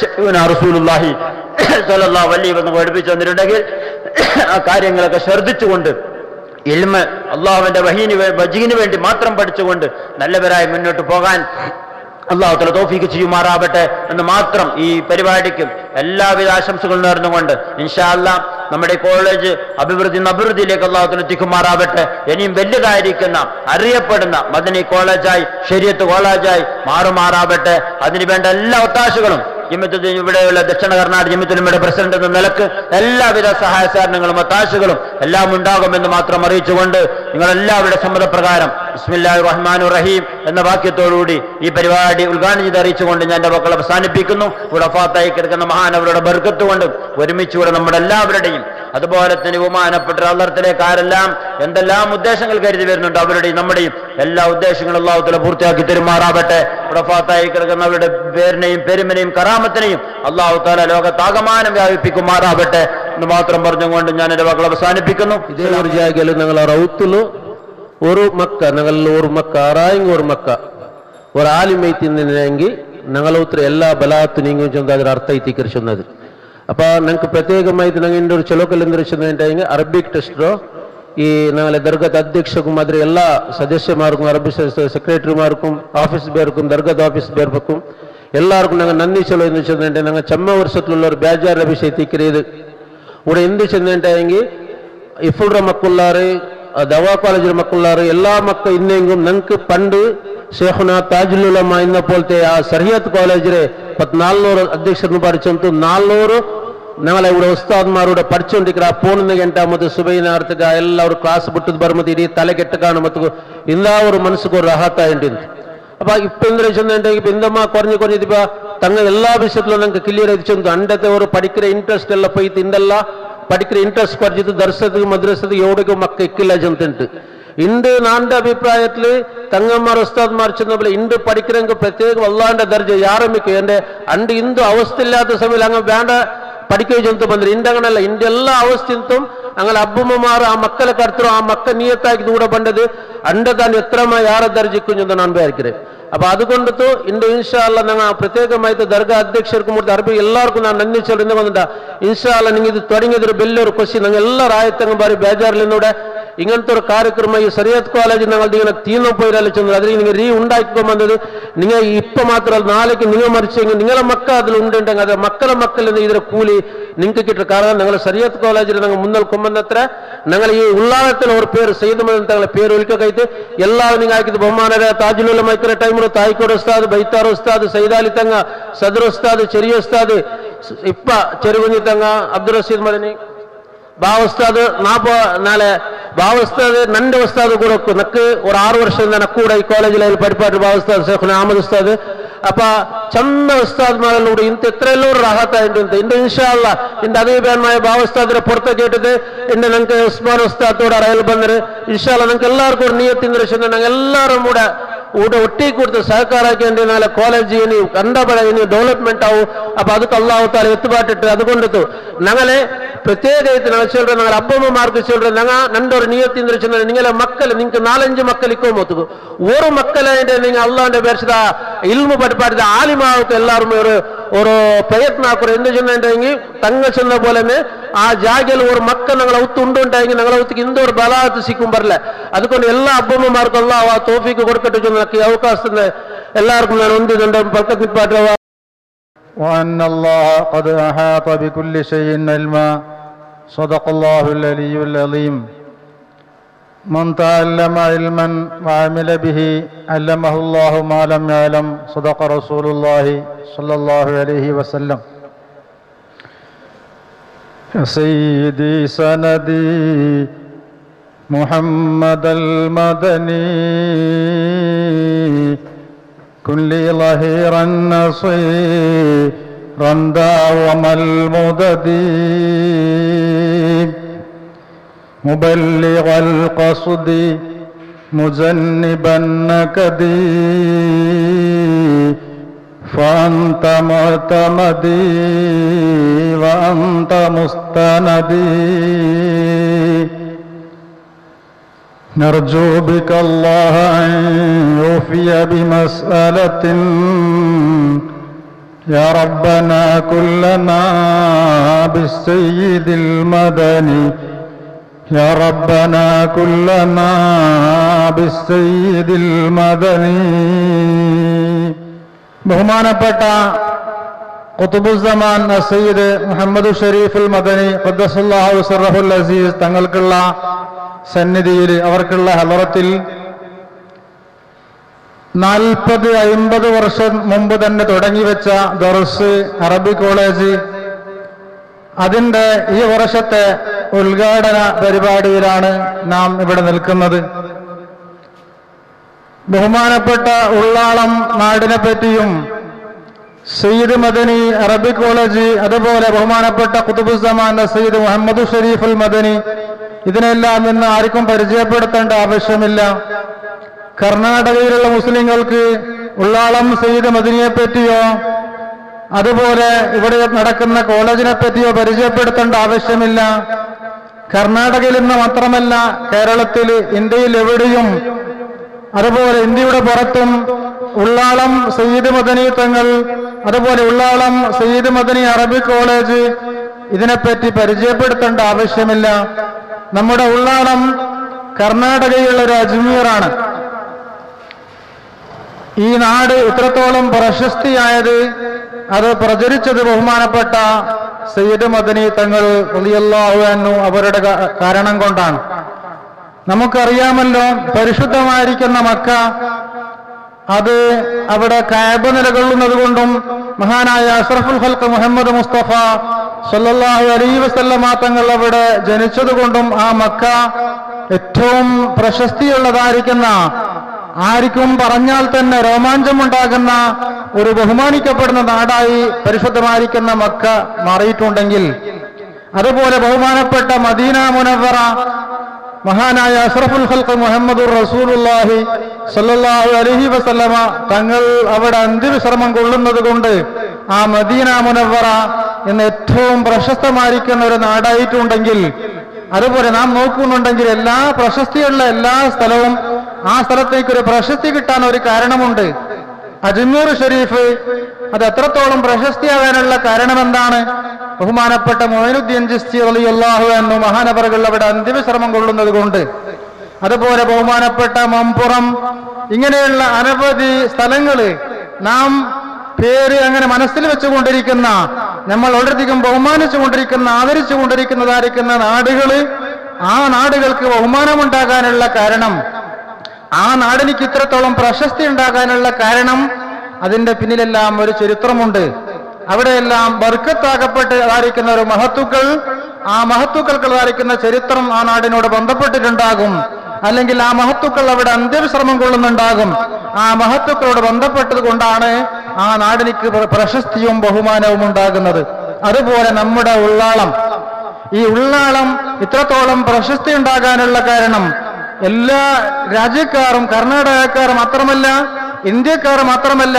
റസൂലുള്ളാഹി സ്വല്ലല്ലാഹു അലൈഹി വസല്ലം പഠിപ്പിച്ചു തന്നിട്ടുണ്ടെങ്കിൽ ആ കാര്യങ്ങളൊക്കെ ശ്രദ്ധിച്ചുകൊണ്ട് ഇൽമ് അള്ളാഹുവിന്റെ വഹീന് വേണ്ടി മാത്രം പഠിച്ചുകൊണ്ട് നല്ലവരായി മുന്നോട്ട് പോകാൻ അള്ളാഹു തആല തൗഫീഖ് ചെയ്യുമാറാവട്ടെ എന്ന് മാത്രം ഈ പരിപാടിക്കും എല്ലാവിധ ആശംസകളും നേർന്നുകൊണ്ട് ഇൻഷാ അല്ലാഹ് നമ്മുടെ കോളേജ് അഭിവൃദ്ധിയിലേക്ക് അള്ളാഹു തആല എത്തിക്കുമാറാവട്ടെ. ഇനിയും വലുതായിരിക്കുന്ന അറിയപ്പെടുന്ന മദനി കോളേജായി ശരീഅത്ത് കോളേജായി മാറുമാറാവട്ടെ. അതിനുവേണ്ട എല്ലാ ഒത്താശകളും ഇവിടെയുള്ള ദക്ഷിണ കർണാടക ജമിയത്തുലമയുടെ പ്രസിഡന്റ് എന്ന നിലക്ക് എല്ലാവിധ സഹായ സഹകരണങ്ങളും ഒത്താശകളും എല്ലാം ഉണ്ടാകുമെന്ന് മാത്രം അറിയിച്ചുകൊണ്ട് നിങ്ങളെല്ലാവരുടെ സമ്മതപ്രകാരം ബിസ്മില്ലാഹിർ റഹ്മാനിർ റഹീം എന്ന വാക്യത്തോടുകൂടി ഈ പരിപാടി ഉദ്ഘാടനം ചെയ്ത് അറിയിച്ചുകൊണ്ട് ഞാൻ എൻ്റെ വാക്കുകൾ അവസാനിപ്പിക്കുന്നു. ഇവിടെ വഫാത്തായി കിടക്കുന്ന മഹാനവരുടെ ബർക്കത്ത് കൊണ്ട് ഒരുമിച്ചുകൂടെ നമ്മുടെ എല്ലാവരുടെയും അതുപോലെ തന്നെ ബഹുമാനപ്പെട്ട അള്ളാഹുവിലേക്ക് ആരെല്ലാം എന്തെല്ലാം ഉദ്ദേശങ്ങൾ കരുതി വരുന്നുണ്ട് അവരുടെയും നമ്മുടെയും എല്ലാ ഉദ്ദേശങ്ങളും അല്ലാഹു തആല പൂർത്തിയാക്കി തരുമാറാവട്ടെ. ഇവിടെ വഫാത്തായി കിടക്കുന്നവരുടെ പേരിനെയും പെരുമനെയും കറാമത്തിനെയും അല്ലാഹു തആല ലോകത്താകമാനം വ്യാപിപ്പിക്കുമാറാവട്ടെ എന്ന് മാത്രം പറഞ്ഞുകൊണ്ട് ഞാൻ എൻ്റെ വാക്കുകൾ അവസാനിപ്പിക്കുന്നു. ಇದೇ ಊರು ಜಾಗಲು ನಂಗಳ ರೌತುಲು ഒരു മക്ക ഞങ്ങളിൽ ഒരു മക്ക ആറായെങ്കിൽ ഒരു മക്ക ഒരു ആലിമೈ ತಿಂದಿನೆಂಗಿ ഞങ്ങള ഉത്തര എല്ലാ ബലാത്തു നീങ്ങും ചെന്ന് അതിന് അർത്ഥ ಐತಿಕರಿಸುന്നത്. അപ്പൊ ഞങ്ങൾക്ക് പ്രത്യേകമായിട്ട് ഞങ്ങൾ ഒരു ചൊലോക്കൽ എന്തിരിച്ചെങ്കിൽ അറബിക് ടെസ്റ്റോ ഈ ഞങ്ങളെ ദർഗത്ത് അധ്യക്ഷക്കും അതിലെ എല്ലാ സദസ്യമാർക്കും അറബി സെക്രട്ടറിമാർക്കും ഓഫീസ് പേർക്കും ദർഗത്ത് ഓഫീസ് പേർക്കും എല്ലാവർക്കും ഞങ്ങൾ നന്ദി ചൊല്ലോ എന്ന് വെച്ചിട്ടുണ്ടെങ്കിൽ ഞങ്ങൾ ചെമ്മ വർഷത്തിലുള്ള ഒരു ബേജാർ വിഷയം എത്തിക്കരുത്. ഇവിടെ എന്ത് ചെന്നിട്ടുണ്ടെങ്കിൽ ഇഫുൾറെ മക്കുള്ളാറ് ദവാ കോളേജിലെ മക്കുള്ളാറ് എല്ലാ മക്ക ഇന്നെങ്കും ഞങ്ങൾക്ക് പണ്ട് ഷേഖുന താജുൽ ഉലമ എന്ന പോലത്തെ ആ സറിയത്ത് കോളേജിലെ 400 അധ്യക്ഷരನ್ನು പഠിച്ചಂತು 400 ഞങ്ങളെ ഇവിടെ ഉസ്താദ്മാരുടെ പഠിച്ചുകൊണ്ടിരിക്കുന്ന ಆ ಫೋನ್ ಗಂಟೆ ಮತ್ತು ಸುಬೈನಾರ್ತಕ ಎಲ್ಲರೂ ಕ್ಲಾಸ್ ಬಿಟ್ಟದ್ದು ಬರ್ಮತಿ ಇಡೀ ತಲೆ ಕೆಟ್ಟ ಕಾಣ ಮತ್ತು ಇಂದ ಅವರು ಮನಸ್ಸಿಗೆ ರಾಹತ ಉಂಟು. അപ്പൊ ഇപ്പൊ എന്താ വെച്ചിട്ടുണ്ടെങ്കിൽ ഇപ്പൊ എന്തമ്മ കുറഞ്ഞിപ്പോ തങ്ങൾ എല്ലാ വിഷയത്തിലും ഞങ്ങൾക്ക് ക്ലിയർ ആയിട്ട് അണ്ടത്തെ ഒരു പഠിക്കുന്ന ഇൻട്രസ്റ്റ് എല്ലാം പോയി ഇന്തെല്ല പഠിക്കുന്ന ഇൻട്രസ്റ്റ് കുറച്ചിട്ട് ദർശനത്തിന് മദ്രസത്തിന് എവിടേക്കോ മക്ക ഇക്കില്ല ചെന്നിട്ട് ഇണ്ട് നാന്റെ അഭിപ്രായത്തില് തങ്ങന്മാർ ഉസ്താദ്മാർ ചെന്നപ്പോൾ ഇണ്ട് പഠിക്കണമെങ്കിൽ പ്രത്യേകം അള്ളാന്റെ ദർജ യാറമിക്കും എന്റെ അണ്ട് ഇന്തു അവസ്ഥയില്ലാത്ത സമയത്ത് അങ്ങ് വേണ്ട പഠിക്കുകയും ചെന്ന് ಬಂದ್ರೆ ಇಂಡಂಗನಲ್ಲ ಇಂಡ ಎಲ್ಲ ಅವಸ್ಥೆಂತೂ അങ്ങനെ അബ്ബുമ്മമാർ ആ മക്കളെ കടത്തരും ആ മക്ക നീയത്താക്കി കൂടെ പണ്ടത് അണ്ട താൻ എത്രമാ യാറെ ദർജിക്കും എന്ന് ഞാൻ വിചാരിக்கிறேன். അപ്പൊ അതുകൊണ്ടു ഇണ്ട് ഇൻഷാ അല്ലാ ഞങ്ങൾ പ്രത്യേകമായിട്ട് ദർഗ അധ്യക്ഷർക്കും അറബി എല്ലാവർക്കും ഞാൻ നന്ദി ചൊല്ലുന്ന വന്നിട്ടാ ഇൻഷാ അല്ലാ നിങ്ങൾ ഇത് തുടങ്ങിയതൊരു വലിയൊരു ക്വസ്റ്റ്യൻ ഞങ്ങൾ എല്ലാ രായത്തങ്ങും പറയും ബേജാറിലൂടെ ഇങ്ങനത്തെ ഒരു കാര്യക്രമ ഈ സറിയത്ത് കോളേജ് ഞങ്ങൾ ഇങ്ങനെ തീർന്നു പോയില്ല ചെന്നത് അതിൽ നിങ്ങൾ റീ ഉണ്ടാക്കിക്കൊണ്ട് വന്നത് നിങ്ങൾ ഇപ്പൊ മാത്രമല്ല നാളേക്ക് നിങ്ങൾ മരിച്ചെങ്കിൽ നിങ്ങളെ മക്ക അതിൽ ഉണ്ടെങ്കിൽ അത് മക്കളെ മക്കളിൽ ഇതിന്റെ കൂലി നിങ്ങൾക്ക് കിട്ടും. കാരണം ഞങ്ങൾ സറിയത്ത് കോളേജിൽ ഞങ്ങൾ മുന്നൽ കൊമ്പന്നത്ര ഞങ്ങൾ ഈ ഉള്ളാളത്തിൽ ഒരു പേര് സെയ്ദ് തങ്ങളെ പേര് ഒലിക്കൈത്ത് എല്ലാവരും നിങ്ങൾ ആക്കിയത് ബഹുമാനര താജുലുള്ള മൈക്കറ ടൈമിൽ തായ്ക്കോട് ഉസ്താദ് ബൈത്താർ ഉസ്താദ് സൈദാലി തങ്ങ സദർ ഉസ്താദ് ചെറിയ ഉസ്താദ് ഇപ്പ ചെറുകുഞ്ഞി തങ്ങ അബ്ദുൾ റഷീദ് മദനി ബാവസ്താദ് നാളെ ബാവസ്താദ് നന്റെ ഉസ്താദ് കൂടെ നക്ക് ഒരു 6 വർഷം നക്കൂടെ ഈ കോളേജിൽ പരിപാടി ബാവസ്താദ് ഷേഖുന അഹമ്മദ് ഉസ്താദ് അപ്പൊ ചന്ത ഉസ്താദ്മാരിലൂടെ ഇന്ന് എത്രയല്ലോ റാഹത്തായിട്ടുണ്ട് ഇന്ന് ഇൻഷാ അല്ലാ എന്റെ അതീപന്മായ ബാവസ്താദിനെ പുറത്ത് കേട്ടത് എന്റെ ഞങ്ങൾക്ക് ഉസ്മാൻ ഉസ്താദോട് അറിയൽ ಬಂದರೆ ഇൻഷാ അല്ലാ ഞങ്ങൾക്ക് എല്ലാവർക്കും ഒരു നിയത്തിന്റെ രക്ഷ ഞങ്ങൾ എല്ലാവരും കൂടെ ഒട്ടി കൊടുത്ത് സഹകാരാക്കേണ്ടി നാളെ കോളേജ് ഇനി കണ്ടപട ഇനി ഡെവലപ്മെന്റ് ആവും. അപ്പൊ അതൊക്കെ അല്ലാഹു തആല എത്തുപാട്ടിട്ട് അതുകൊണ്ടു ഞങ്ങളെ പ്രത്യേകമായിട്ട് ഞങ്ങൾ ചൊല്ലുക ഞങ്ങൾ അബ്ബമ്മമാർക്ക് ചൊല്ലുക ഞങ്ങൾ നന്റെ ഒരു നിയത്തിന്റെ രക്ഷ നിങ്ങളെ മക്കൾ നിങ്ങൾക്ക് 4-5 മക്കൾ ഇക്കോ മൊത്തം ഒരു മക്കളായിട്ട് നിങ്ങൾ അള്ളാന്റെ പേരിച്ചത ഇൽമു പഠിപ്പാടിದ ആലിമാവൊക്കെ എല്ലാവരും ഒരു പ്രയത്ന ആക്കുക എന്ത് ചെന്നുണ്ടെങ്കിൽ തങ്ങ ചെന്ന പോലെ ആ ജാഗയിൽ ഒരു മക്കൾ ഞങ്ങളെ ഒത്തുണ്ടുണ്ടായെങ്കിൽ ഞങ്ങളെ ഒത്തിക്ക് ഇന്തൊരു ബലാത്ത് സിക്കും പറല. അതുകൊണ്ട് എല്ലാ അബ്ബമ്മമാർക്കും അല്ലാഹു ആ തൗഫീഖ് കൊടുക്കട്ടെ ഈ അവകാശത്തിന് എല്ലാവർക്കും ഞാൻ ഒന്നിതുണ്ട് ബർക്കത്ത് وأن الله قد أحاط بكل شيء علما صدق الله العلي العظيم من تعلم علما وعمل به علمه الله ما لم يعلم صدق رسول الله صلى الله عليه وسلم. يا سيدي سندي محمد المدني كن لي ظهيرا نصيرا داوم المدد مبلغ القصد مجنبا النكدي فأنت معتمدي وأنت مستندي نرجو بك الله أن يوفي بمسألة يا ربنا كلنا بالسيد المدني يا ربنا كلنا بالسيد المدني. ബഹുമാനപ്പെട്ട ഖുതുബുസ്സമാൻ സയ്യിദ് മുഹമ്മദ് ഷരീഫുൽ മദനി ഖദ്ദസല്ലാഹു സിർറഹുൽ അസീസ് തങ്ങൾക്കുള്ള സന്നിധിയിൽ അവർക്കുള്ള ഹളറത്തിൽ 40-50 വർഷം മുമ്പ് തന്നെ തുടങ്ങിവെച്ച ദർസ് അറബി കോളേജ് അതിൻ്റെ ഈ വർഷത്തെ ഉദ്ഘാടന പരിപാടിയിലാണ് നാം ഇവിടെ നിൽക്കുന്നത്. ബഹുമാനപ്പെട്ട ഉള്ളാളം നാടിനെ പറ്റിയും സയ്യിദ് മദനി അറബി കോളേജ്, അതുപോലെ ബഹുമാനപ്പെട്ട ഖുതുബുസ്സമാന്റെ സയ്യിദ് മുഹമ്മദ് ഷരീഫുൽ മദനി, ഇതിനെല്ലാം ഇന്ന് ആർക്കും പരിചയപ്പെടുത്തേണ്ട ആവശ്യമില്ല. കർണാടകയിലുള്ള മുസ്ലിങ്ങൾക്ക് ഉള്ളാളം സയ്യിദ് മദനിയെ പറ്റിയോ അതുപോലെ ഇവിടെ നടക്കുന്ന കോളേജിനെ പറ്റിയോ പരിചയപ്പെടുത്തേണ്ട ആവശ്യമില്ല. കർണാടകയിൽ നിന്ന് മാത്രമല്ല, കേരളത്തിൽ, ഇന്ത്യയിൽ എവിടെയും, അതുപോലെ ഇന്ത്യയുടെ പുറത്തും ഉള്ളാളം സയ്യിദ് മദനി തങ്ങൾ, അതുപോലെ ഉള്ളാളം സയ്യിദ് മദനി അറബി കോളേജ്, ഇതിനെപ്പറ്റി പരിചയപ്പെടുത്തേണ്ട ആവശ്യമില്ല. നമ്മുടെ ഉള്ളാളം കർണാടകയിലുള്ള ഒരു അജ്മീറാണ്. ഈ നാട് ഇത്രത്തോളം പ്രശസ്തിയായത്, അത് പ്രചരിച്ചത് ബഹുമാനപ്പെട്ട സയ്യിദ് മദനി തങ്ങൾ റളിയല്ലാഹു അൻഹു അവരുടെ കാരണം കൊണ്ടാണ്. നമുക്കറിയാമല്ലോ, പരിശുദ്ധമായിരിക്കുന്ന മക്ക, അത് അവിടെ കഅബ നിലകൊള്ളുന്നത് കൊണ്ടും മഹാനായ അഷ്റഫുൽ ഖൽഖ് മുഹമ്മദ് മുസ്തഫ സല്ലല്ലാഹു അലൈഹി വസല്ലമ തങ്ങൾ അവിടെ ജനിച്ചതുകൊണ്ടും ആ മക്ക ഏറ്റവും പ്രശസ്തിയുള്ളതായിരിക്കുന്ന, ആർക്കും പറഞ്ഞാൽ തന്നെ രോമാഞ്ചമുണ്ടാകുന്ന ഒരു ബഹുമാനിക്കപ്പെടുന്ന നാടായി പരിശുദ്ധമായിരിക്കുന്ന മക്ക മാറിയിട്ടുണ്ടെങ്കിൽ, അതുപോലെ ബഹുമാനപ്പെട്ട മദീന മുനവ്വറ മഹാനായ അഷ്റഫുൽ ഖൽഖ് മുഹമ്മദുർ റസൂലുള്ളാഹി സല്ലല്ലാഹു അലൈഹി വസല്ലമ തങ്ങൾ അവിടെ അന്ത്യവിശ്രമം കൊള്ളുന്നത് കൊണ്ട് ആ മദീന മുനവ്വറ എന്ന ഏറ്റവും പ്രശസ്തമായിരിക്കുന്ന ഒരു നാടായിട്ടുണ്ടെങ്കിൽ, അതുപോലെ നാം നോക്കുന്നുണ്ടെങ്കിൽ എല്ലാ പ്രശസ്തിയുള്ള എല്ലാ സ്ഥലവും ആ സ്ഥലത്തേക്കൊരു പ്രശസ്തി കിട്ടാൻ ഒരു കാരണമുണ്ട്. അജ്മീർ ഷരീഫ് അത് എത്രത്തോളം പ്രശസ്തിയാകാനുള്ള കാരണം എന്താണ്? ബഹുമാനപ്പെട്ട മൊയ്നുദ്ദീൻ ചിശ്തി റളിയല്ലാഹു അൻഹു മഹാനവറുകൾ അവിടെ അന്ത്യവിശ്രമം കൊള്ളുന്നത് കൊണ്ട്, അതുപോലെ ബഹുമാനപ്പെട്ട മമ്പുറം, ഇങ്ങനെയുള്ള അനവധി സ്ഥലങ്ങൾ നാം പേര് അങ്ങനെ മനസ്സിൽ വെച്ചുകൊണ്ടിരിക്കുന്ന, നമ്മൾ വളരെയധികം ബഹുമാനിച്ചുകൊണ്ടിരിക്കുന്ന, ആദരിച്ചുകൊണ്ടിരിക്കുന്നതായിരിക്കുന്ന നാടുകൾ, ആ നാടുകൾക്ക് ബഹുമാനമുണ്ടാകാനുള്ള കാരണം, ആ നാടിനിക്ക് ഇത്രത്തോളം പ്രശസ്തി ഉണ്ടാകാനുള്ള കാരണം, അതിന്റെ പിന്നിലെല്ലാം ഒരു ചരിത്രമുണ്ട്. അവിടെയെല്ലാം ബർക്കത്താകപ്പെട്ടതായിരിക്കുന്ന ഒരു മഹത്തുക്കൾ, ആ മഹത്തുക്കൾക്കുള്ളതായിരിക്കുന്ന ചരിത്രം ആ നാടിനോട് ബന്ധപ്പെട്ടിട്ടുണ്ടാകും. അല്ലെങ്കിൽ ആ മഹത്തുക്കൾ അവിടെ അന്ത്യവിശ്രമം കൊള്ളുന്നുണ്ടാകും. ആ മഹത്തുക്കളോട് ബന്ധപ്പെട്ടത് കൊണ്ടാണ് ആ നാടിനിക്ക് പ്രശസ്തിയും ബഹുമാനവും ഉണ്ടാകുന്നത്. അതുപോലെ നമ്മുടെ ഉള്ളാളം, ഈ ഉള്ളാളം ഇത്രത്തോളം പ്രശസ്തി ഉണ്ടാകാനുള്ള കാരണം എല്ലാ രാജ്യക്കാരും, കർണാടകക്കാർ മാത്രമല്ല, ഇന്ത്യക്കാർ മാത്രമല്ല,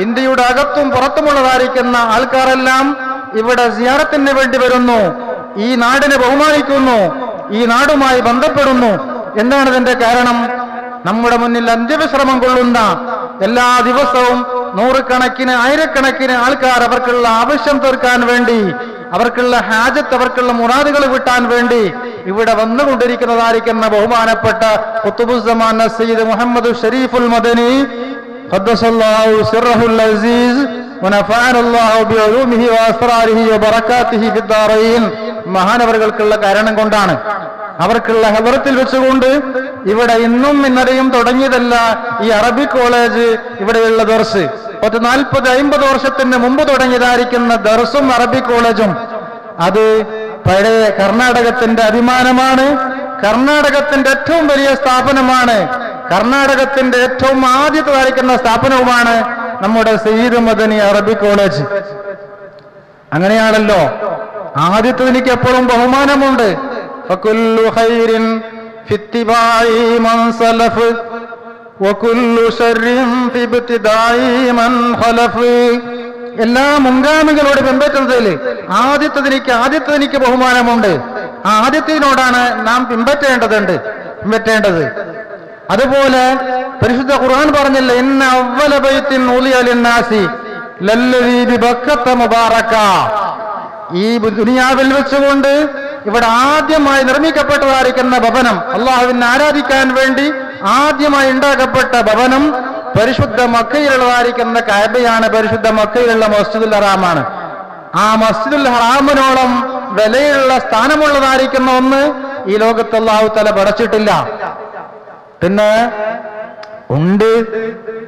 ഇന്ത്യയുടെ അകത്തും പുറത്തുമുള്ളതായിരിക്കുന്ന ആൾക്കാരെല്ലാം ഇവിടെ സിയാറത്തിന് വേണ്ടി വരുന്നു, ഈ നാടിനെ ബഹുമാനിക്കുന്നു, ഈ നാടുമായി ബന്ധപ്പെടുന്നു. എന്താണ് ഇതിന്റെ കാരണം? നമ്മുടെ മുന്നിൽ അന്ത്യവിശ്രമം കൊള്ളുന്ന എല്ലാ ദിവസവും നൂറുകണക്കിന് ആയിരക്കണക്കിന് ആൾക്കാർ അവർക്കുള്ള ആവശ്യം തീർക്കാൻ വേണ്ടി, അവർക്കുള്ള ഹാജത്ത്, അവർക്കുള്ള മുറാദുകൾ വിട്ടാൻ വേണ്ടി ഇവിടെ വന്നുകൊണ്ടിരിക്കുന്നതായിരിക്കുന്ന ബഹുമാനപ്പെട്ട ഖുതുബുസ്സമാൻ സയ്യിദ് മുഹമ്മദ് ഷരീഫുൽ മദനി ഖദ്ദസല്ലാഹു സിർറഹുൽ അസീസ് വനഫഅനല്ലാഹു ബിഉലൂമിഹി വഅസ്റാരിഹി വബറകാതിഹി ഫിദ്ദാറൈൻ മഹാനവറുകൾക്കുള്ള കാരണം കൊണ്ടാണ്. അവർക്കുള്ള ഹദറത്തിൽ വെച്ചുകൊണ്ട് ഇവിടെ ഇന്നും ഇന്നലെയും തുടങ്ങിയതല്ല ഈ അറബി കോളേജ്, ഇവിടെയുള്ള ദർസ് 40-50 വർഷത്തിന് മുമ്പ് തുടങ്ങിയതായിരിക്കുന്ന ദർസും അറബി കോളേജും അത് പഴയ കർണാടകത്തിന്റെ അഭിമാനമാണ്. കർണാടകത്തിന്റെ ഏറ്റവും വലിയ സ്ഥാപനമാണ്. കർണാടകത്തിന്റെ ഏറ്റവും ആദ്യത്തേതായിരിക്കുന്ന സ്ഥാപനവുമാണ് നമ്മുടെ സയ്യിദ് മദനി അറബി കോളേജ്. അങ്ങനെയാണല്ലോ, ആദ്യത്തേതിനിക്ക് എപ്പോഴും ബഹുമാനമുണ്ട്. ഫകുല്ലു ഖൈരിൻ ഫിത്തിബാഇ മൻ സലഫ് വകുല്ലു ശർരിൻ ഫിബ്തിദാഇ മൻ ഖലഫ്. എല്ലാ മുൻഗാമികളോട് പിൻപറ്റുന്നതിൽ ആദ്യത്തേതിനിക്ക് ബഹുമാനമുണ്ട്. ആ ആദ്യത്തിനോടാണ് നാം പിൻപറ്റേണ്ടത്. അതുപോലെ പരിശുദ്ധ ഖുർആൻ പറഞ്ഞില്ല, ഇന്ന അവ്വല ബൈത്തിൻ ഉളിയ ലിന്നാസി ലല്ലദീ ബിബക്കത്ത മുബാറക. ഈ ദുനിയാവിൽ വെച്ചുകൊണ്ട് ഇവിടെ ആദ്യമായി നിർമ്മിക്കപ്പെട്ടതായിരിക്കുന്ന ഭവനം, അള്ളാഹുവിനെ ആരാധിക്കാൻ വേണ്ടി ആദ്യമായി ഉണ്ടാക്കപ്പെട്ട ഭവനം പരിശുദ്ധ മക്കയിലുള്ളതായിരിക്കുന്ന കഅബയാണ്. പരിശുദ്ധ മക്കയിലുള്ള മസ്ജിദുൽ ഹറാമാണ്. ആ മസ്ജിദുൽ ഹറാമിനോളം വിലയുള്ള സ്ഥാനമുള്ളതായിരിക്കുന്ന ഒന്ന് ഈ ലോകത്ത് അല്ലാഹു തആല പടച്ചിട്ടില്ല. പിന്നെ ഉണ്ട്.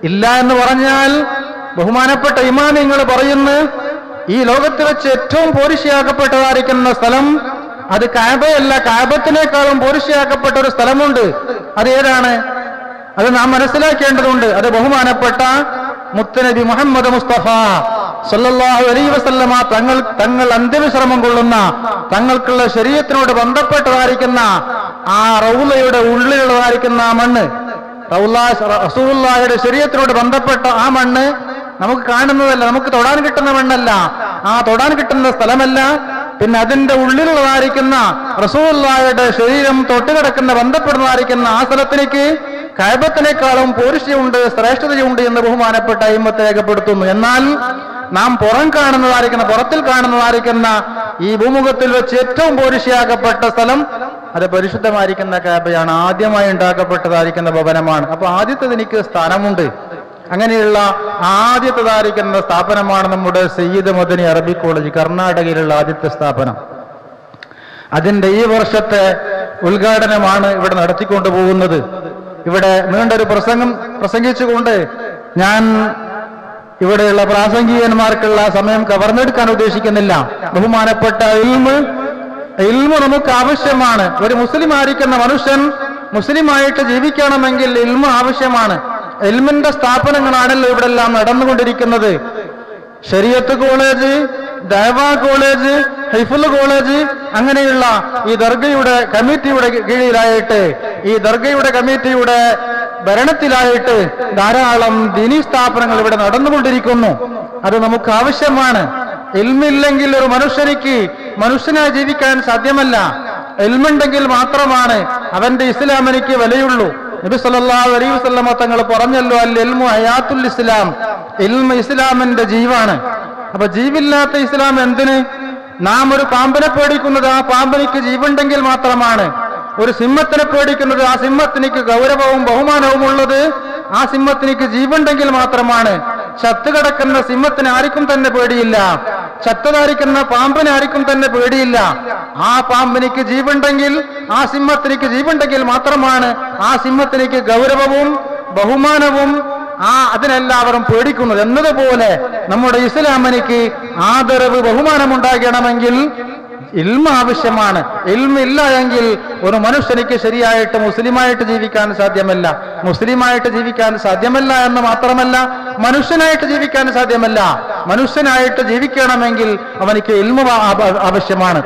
ഇല്ല എന്ന് പറഞ്ഞാൽ ബഹുമാനപ്പെട്ട ഇമാമിങ്ങൾ പറയുന്നു, ഈ ലോകത്ത് വെച്ച് ഏറ്റവും പോരിശയാക്കപ്പെട്ടതായിരിക്കുന്ന സ്ഥലം അത് കഅബയല്ല, കഅബത്തിനേക്കാളും പോരിശയാക്കപ്പെട്ട ഒരു സ്ഥലമുണ്ട്. അത് ഏതാണ്? അത് നാം മനസ്സിലാക്കേണ്ടതുണ്ട്. അത് ബഹുമാനപ്പെട്ട മുത്തനബി മുഹമ്മദ് മുസ്തഫ സല്ലല്ലാഹു അലൈഹി വസല്ലമ തങ്ങൾ അന്ത്യവിശ്രമം കൊള്ളുന്ന, തങ്ങൾക്കുള്ള ശരീഅത്തിനോട് ബന്ധപ്പെട്ടതായിരിക്കുന്ന ആ റൗളയുടെ ഉള്ളിലുള്ളതായിരിക്കുന്ന ആ മണ്ണ്, റസൂലുള്ളാഹിയുടെ ശരീഅത്തിനോട് ബന്ധപ്പെട്ട ആ മണ്ണ് നമുക്ക് കാണുന്നതല്ല, നമുക്ക് തൊടാൻ കിട്ടുന്ന മണ്ണല്ല, ആ തൊടാൻ കിട്ടുന്ന സ്ഥലമല്ല. പിന്നെ അതിന്റെ ഉള്ളിലുള്ളതായിരിക്കുന്ന റസൂലുള്ളാഹിയുടെ ശരീരം തൊട്ടുകിടക്കുന്ന ബന്ധപ്പെടുന്നതായിരിക്കുന്ന ആ സ്ഥലത്തിലേക്ക് കഅബത്തിനേക്കാളും പോരിശയുണ്ട്, ശ്രേഷ്ഠതയുണ്ട് എന്ന് ബഹുമാനപ്പെട്ട അയിമ്മത്ത് രേഖപ്പെടുത്തുന്നു. എന്നാൽ നാം പുറത്തിൽ കാണുന്നതായിരിക്കുന്ന ഈ ഭൂമുഖത്തിൽ വെച്ച് ഏറ്റവും പോരിശയാക്കപ്പെട്ട സ്ഥലം അത് പരിശുദ്ധമായിരിക്കുന്ന കഅബയാണ്, ആദ്യമായി ഉണ്ടാക്കപ്പെട്ടതായിരിക്കുന്ന ഭവനമാണ്. അപ്പൊ ആദ്യത്തേത് എനിക്ക് സ്ഥാനമുണ്ട്. അങ്ങനെയുള്ള ആദ്യത്തേതായിരിക്കുന്ന സ്ഥാപനമാണ് നമ്മുടെ സയ്യിദ് മദനി അറബിക് കോളേജ്, കർണാടകയിലുള്ള ആദ്യത്തെ സ്ഥാപനം. അതിന്റെ ഈ വർഷത്തെ ഉദ്ഘാടനമാണ് ഇവിടെ നടത്തിക്കൊണ്ടു പോകുന്നത്. ഇവിടെ നീണ്ടൊരു പ്രസംഗിച്ചുകൊണ്ട് ഞാൻ ഇവിടെയുള്ള പ്രാസംഗികന്മാർക്കുള്ള സമയം കവർന്നെടുക്കാൻ ഉദ്ദേശിക്കുന്നില്ല. ബഹുമാനപ്പെട്ട ഇൽമ് നമുക്ക് ആവശ്യമാണ്. ഒരു മുസ്ലിം ആയിരിക്കുന്ന മനുഷ്യൻ മുസ്ലിമായിട്ട് ജീവിക്കണമെങ്കിൽ ഇൽമ് ആവശ്യമാണ്. ഇൽമിന്റെ സ്ഥാപനങ്ങളാണല്ലോ ഇവിടെ എല്ലാം നടന്നുകൊണ്ടിരിക്കുന്നത്. ശരീഅത്ത് കോളേജ്, ദഅവ കോളേജ്, ഹിഫ്ള് കോളേജ്, അങ്ങനെയുള്ള ഈ ദർഗയുടെ കമ്മിറ്റിയുടെ കീഴിലായിട്ട്, ഈ ദർഗയുടെ കമ്മിറ്റിയുടെ ഭരണത്തിലായിട്ട് ധാരാളം ദീനീ സ്ഥാപനങ്ങൾ ഇവിടെ നടന്നുകൊണ്ടിരിക്കുന്നു. അത് നമുക്ക് ആവശ്യമാണ്. ഇൽമില്ലെങ്കിൽ ഒരു മനുഷ്യനായി ജീവിക്കാൻ സാധ്യമല്ല. ഇൽമുണ്ടെങ്കിൽ മാത്രമാണ് അവന്റെ ഇസ്ലാമിനിക്ക് വിലയുള്ളൂ. നബി സല്ലല്ലാഹു അലൈഹി വസല്ലമ തങ്ങൾ പറഞ്ഞല്ലോ, അൽ ഇൽമു ഹയാത്തുൽ ഇസ്ലാം, ഇൽമ് ഇസ്ലാമിന്റെ ജീവാണ്. അപ്പൊ ജീവില്ലാത്ത ഇസ്ലാം എന്തിന്? നാം ഒരു പാമ്പിനെ പേടിക്കുന്നത് ആ പാമ്പിനിക്ക് ജീവുണ്ടെങ്കിൽ മാത്രമാണ്. ഒരു സിംഹത്തിനെ പേടിക്കുന്നത് ആ സിംഹത്തിനിക്ക് ഗൗരവവും ബഹുമാനവും ഉള്ളത് ആ സിംഹത്തിനിക്ക് ജീവുണ്ടെങ്കിൽ മാത്രമാണ്. ചത്തുകിടക്കുന്ന സിംഹത്തിന് ആർക്കും തന്നെ പേടിയില്ല, ചത്തതായിരിക്കുന്ന പാമ്പിന് ആർക്കും തന്നെ പേടിയില്ല. ആ പാമ്പിനിക്ക് ജീവുണ്ടെങ്കിൽ, ആ സിംഹത്തിനിക്ക് ജീവുണ്ടെങ്കിൽ മാത്രമാണ് ആ സിംഹത്തിനിക്ക് ഗൗരവവും ബഹുമാനവും അതിനെല്ലാവരും പേടിക്കുന്നത്. എന്നതുപോലെ നമ്മുടെ ഇസ്ലാമിനിക്ക് ആദരവ് ബഹുമാനമുണ്ടാകണമെങ്കിൽ ഇൽമ ആവശ്യമാണ്. ഇൽമ ഇല്ല എങ്കിൽ ഒരു മനുഷ്യനിക്ക് ശരിയായിട്ട് മുസ്ലിമായിട്ട് ജീവിക്കാൻ സാധ്യമല്ല. മുസ്ലിമായിട്ട് ജീവിക്കാൻ സാധ്യമല്ല എന്ന് മാത്രമല്ല, മനുഷ്യനായിട്ട് ജീവിക്കാൻ സാധ്യമല്ല. മനുഷ്യനായിട്ട് ജീവിക്കണമെങ്കിൽ അവനിക്ക് ഇൽമ ആവശ്യമാണ്.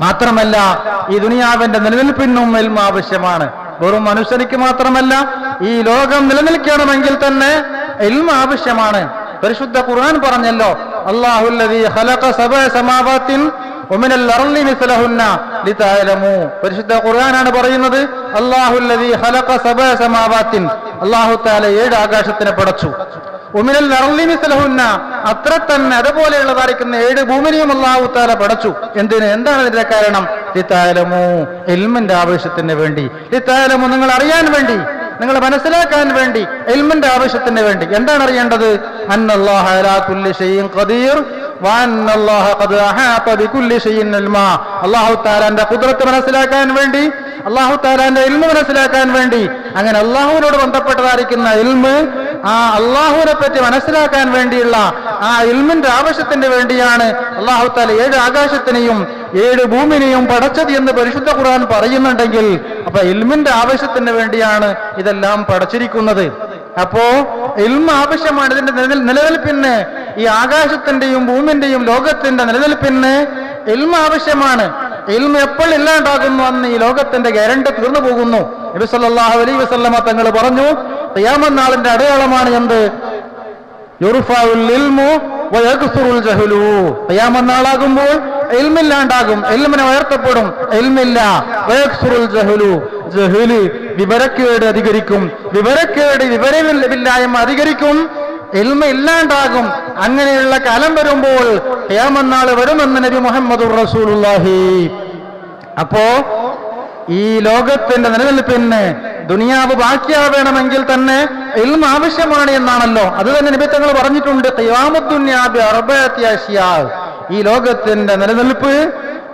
മാത്രമല്ല, ഈ ദുനിയാവിന്റെ നിലനിൽപ്പിനും ഇൽമ ആവശ്യമാണ്. വെറും മനുഷ്യനിക്ക് മാത്രമല്ല, ഈ ലോകം നിലനിൽക്കണമെങ്കിൽ തന്നെ ഇൽമ ആവശ്യമാണ്. പരിശുദ്ധ ഖുർആൻ പറഞ്ഞല്ലോ, അല്ലാഹുല്ലദീ ഖലഖ സബഅ സമാവാത്തിൻ വമിനൽ അർളി മിസ്ലഹുന്ന ലിതഅലമു. പരിശുദ്ധ ഖുർആനാണ് പറയുന്നത്, അല്ലാഹുല്ലദീ ഖലഖ സബഅ സമാവാത്തിൻ, അല്ലാഹു തആല 7 ആകാശത്തിനെ പടച്ചു. വമിനൽ അർളി മിസ്ലഹുന്ന, അത്ര തന്നെ അതുപോലെയുള്ളതായിരിക്കുന്ന 7 ഭൂമിനെയും അല്ലാഹു തആല പടച്ചു. എന്താണ് ഇതിന്റെ കാരണം? ലിതഅലമു, ഇൽമിന്റെ ആവശ്യത്തിന് വേണ്ടി. ലിതഅലമു, നിങ്ങൾ അറിയാൻ വേണ്ടി, നിങ്ങൾ മനസ്സിലാക്കാൻ വേണ്ടി, ഇൽമിന്റെ ആവശ്യത്തിന് വേണ്ടി. എന്താണ് അറിയേണ്ടത്? അന്നല്ലാഹ അലാ കുല്ലി ഷൈഇൻ ഖദീർ വ അന്നല്ലാഹ ഖദ് അഹാത ബികുല്ലി ഷൈഇൻ ഇൽമാ. അല്ലാഹു തആലയുടെ ഖുദ്റത്ത് മനസ്സിലാക്കാൻ വേണ്ടി, അല്ലാഹു തആലയുടെ ഇൽമു മനസ്സിലാക്കാൻ വേണ്ടി, അങ്ങനെ അല്ലാഹുവിനോട് ബന്ധപ്പെട്ടതായിരിക്കുന്ന ഇൽമ്, ആ അല്ലാഹുവിനെ പറ്റി മനസ്സിലാക്കാൻ വേണ്ടിയുള്ള ആ ഇൽമിന്റെ ആവശ്യത്തിന് വേണ്ടിയാണ് അല്ലാഹു തആല 7 ആകാശത്തിനെയും 7 ഭൂമിനെയും പടച്ചത് എന്ന് പരിശുദ്ധ ഖുർആൻ പറയുന്നുണ്ടെങ്കിൽ, അപ്പൊ ഇൽമിന്റെ ആവശ്യത്തിന് വേണ്ടിയാണ് ഇതെല്ലാം പടച്ചിരിക്കുന്നത്. അപ്പോ ഇൽമ ആവശ്യമാണ്. ഇതിന്റെ നിലനിൽപ്പിന്, ഈ ആകാശത്തിന്റെയും ഭൂമിന്റെയും ലോകത്തിന്റെ നിലനിൽപ്പിന് ഇൽമ ആവശ്യമാണ്. ഇൽമ എപ്പോൾ ഇല്ലാണ്ടാകുന്നു അന്ന് ഈ ലോകത്തിന്റെ ഗ്യാരണ്ടി തീർന്നു പോകുന്നു. നബി സല്ലല്ലാഹു അലൈഹി വസല്ലമ തങ്ങൾ പറഞ്ഞു, ഖിയാമത്ത് നാളിന്റെ അടയാളമാണ് എന്ത്? യുർഫഉൽ ഇൽമു വയക്സുറുൽ ജഹ്ലു. ഖിയാമത്ത് നാളാകുമ്പോൾ ഇൽമില്ലാണ്ടാകും, ഇൽമിനെ ഉയർത്തപ്പെടും. ഇൽമില്ല, വയക്സുറുൽ ജഹ്ലു, ജഹ്ല് വിവരക്കേട് അധികരിക്കും, വിവരമില്ലായ്മ അധികരിക്കും, ഇൽമ ഇല്ലാണ്ടാകും. അങ്ങനെയുള്ള കാലം വരുമ്പോൾ ഖിയാമത്ത് നാൾ വരുമെന്ന് നബി മുഹമ്മദുർ റസൂലുള്ളാഹി. അപ്പോ ഈ ലോകത്തിന്റെ നിലനിൽപ്പിന്, ദുനിയാവ് ബാക്കിയാവണമെങ്കിൽ തന്നെ ഇൽമ ആവശ്യമാണ് എന്നാണല്ലോ. അത് തന്നെ നബി തങ്ങൾ പറഞ്ഞിട്ടുണ്ട്, ഖിയാമത്തുൻ ദുനിയാ ബി അർബഅത്തി അശ്യാ. ഈ ലോകത്തിന്റെ നിലനിൽപ്പ്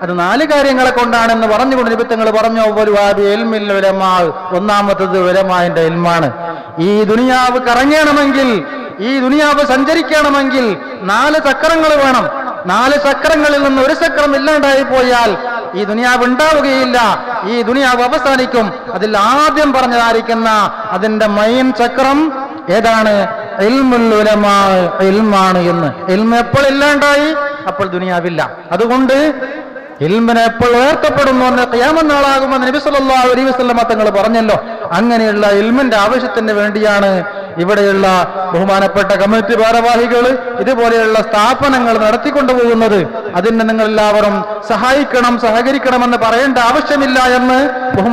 അത് 4 കാര്യങ്ങളെ കൊണ്ടാണെന്ന് പറഞ്ഞുകൊണ്ട് നിബിത്തങ്ങൾ പറഞ്ഞു. ഒന്നാമത്തത് ഉലമാന്റെ ഇൽമാണ്. ഈ ദുനിയാവ് കറങ്ങണമെങ്കിൽ, ഈ ദുനിയാവ് സഞ്ചരിക്കണമെങ്കിൽ 4 ചക്രങ്ങൾ വേണം. 4 ചക്രങ്ങളിൽ നിന്ന് ഒരു ചക്രം ഇല്ലാണ്ടായി പോയാൽ ഈ ദുനിയാവ് ഉണ്ടാവുകയില്ല, ഈ ദുനിയാവ് അവസാനിക്കും. അതിൽ ആദ്യം പറഞ്ഞതായിരിക്കുന്ന അതിന്റെ മെയിൻ ചക്രം ഏതാണ്? ഇൽമുൽ ഉലമാ, ഇൽമാണ് എന്ന്. ഇൽമ എപ്പോൾ ഇല്ലാണ്ടായി? അപ്പോൾ ദുനിയാവില്ല. അതുകൊണ്ട് ഇൽമിനെ എപ്പോൾ ഉയർത്തപ്പെടുന്നു എന്ന് ഖിയാമത്ത് നാളാകുമെന്ന് നബി സല്ലല്ലാഹു അലൈഹി വസല്ലം തങ്ങൾ പറഞ്ഞല്ലോ. അങ്ങനെയുള്ള ഇൽമിന്റെ ആവശ്യത്തിന് വേണ്ടിയാണ് ഇവിടെയുള്ള ബഹുമാനപ്പെട്ട കമ്മിറ്റി ഭാരവാഹികൾ ഇതുപോലെയുള്ള സ്ഥാപനങ്ങൾ നടത്തിക്കൊണ്ടുപോകുന്നത്. അതിന് നിങ്ങൾ എല്ലാവരും സഹായിക്കണം, സഹകരിക്കണമെന്ന് പറയേണ്ട ആവശ്യമില്ല എന്ന് ബഹുമാന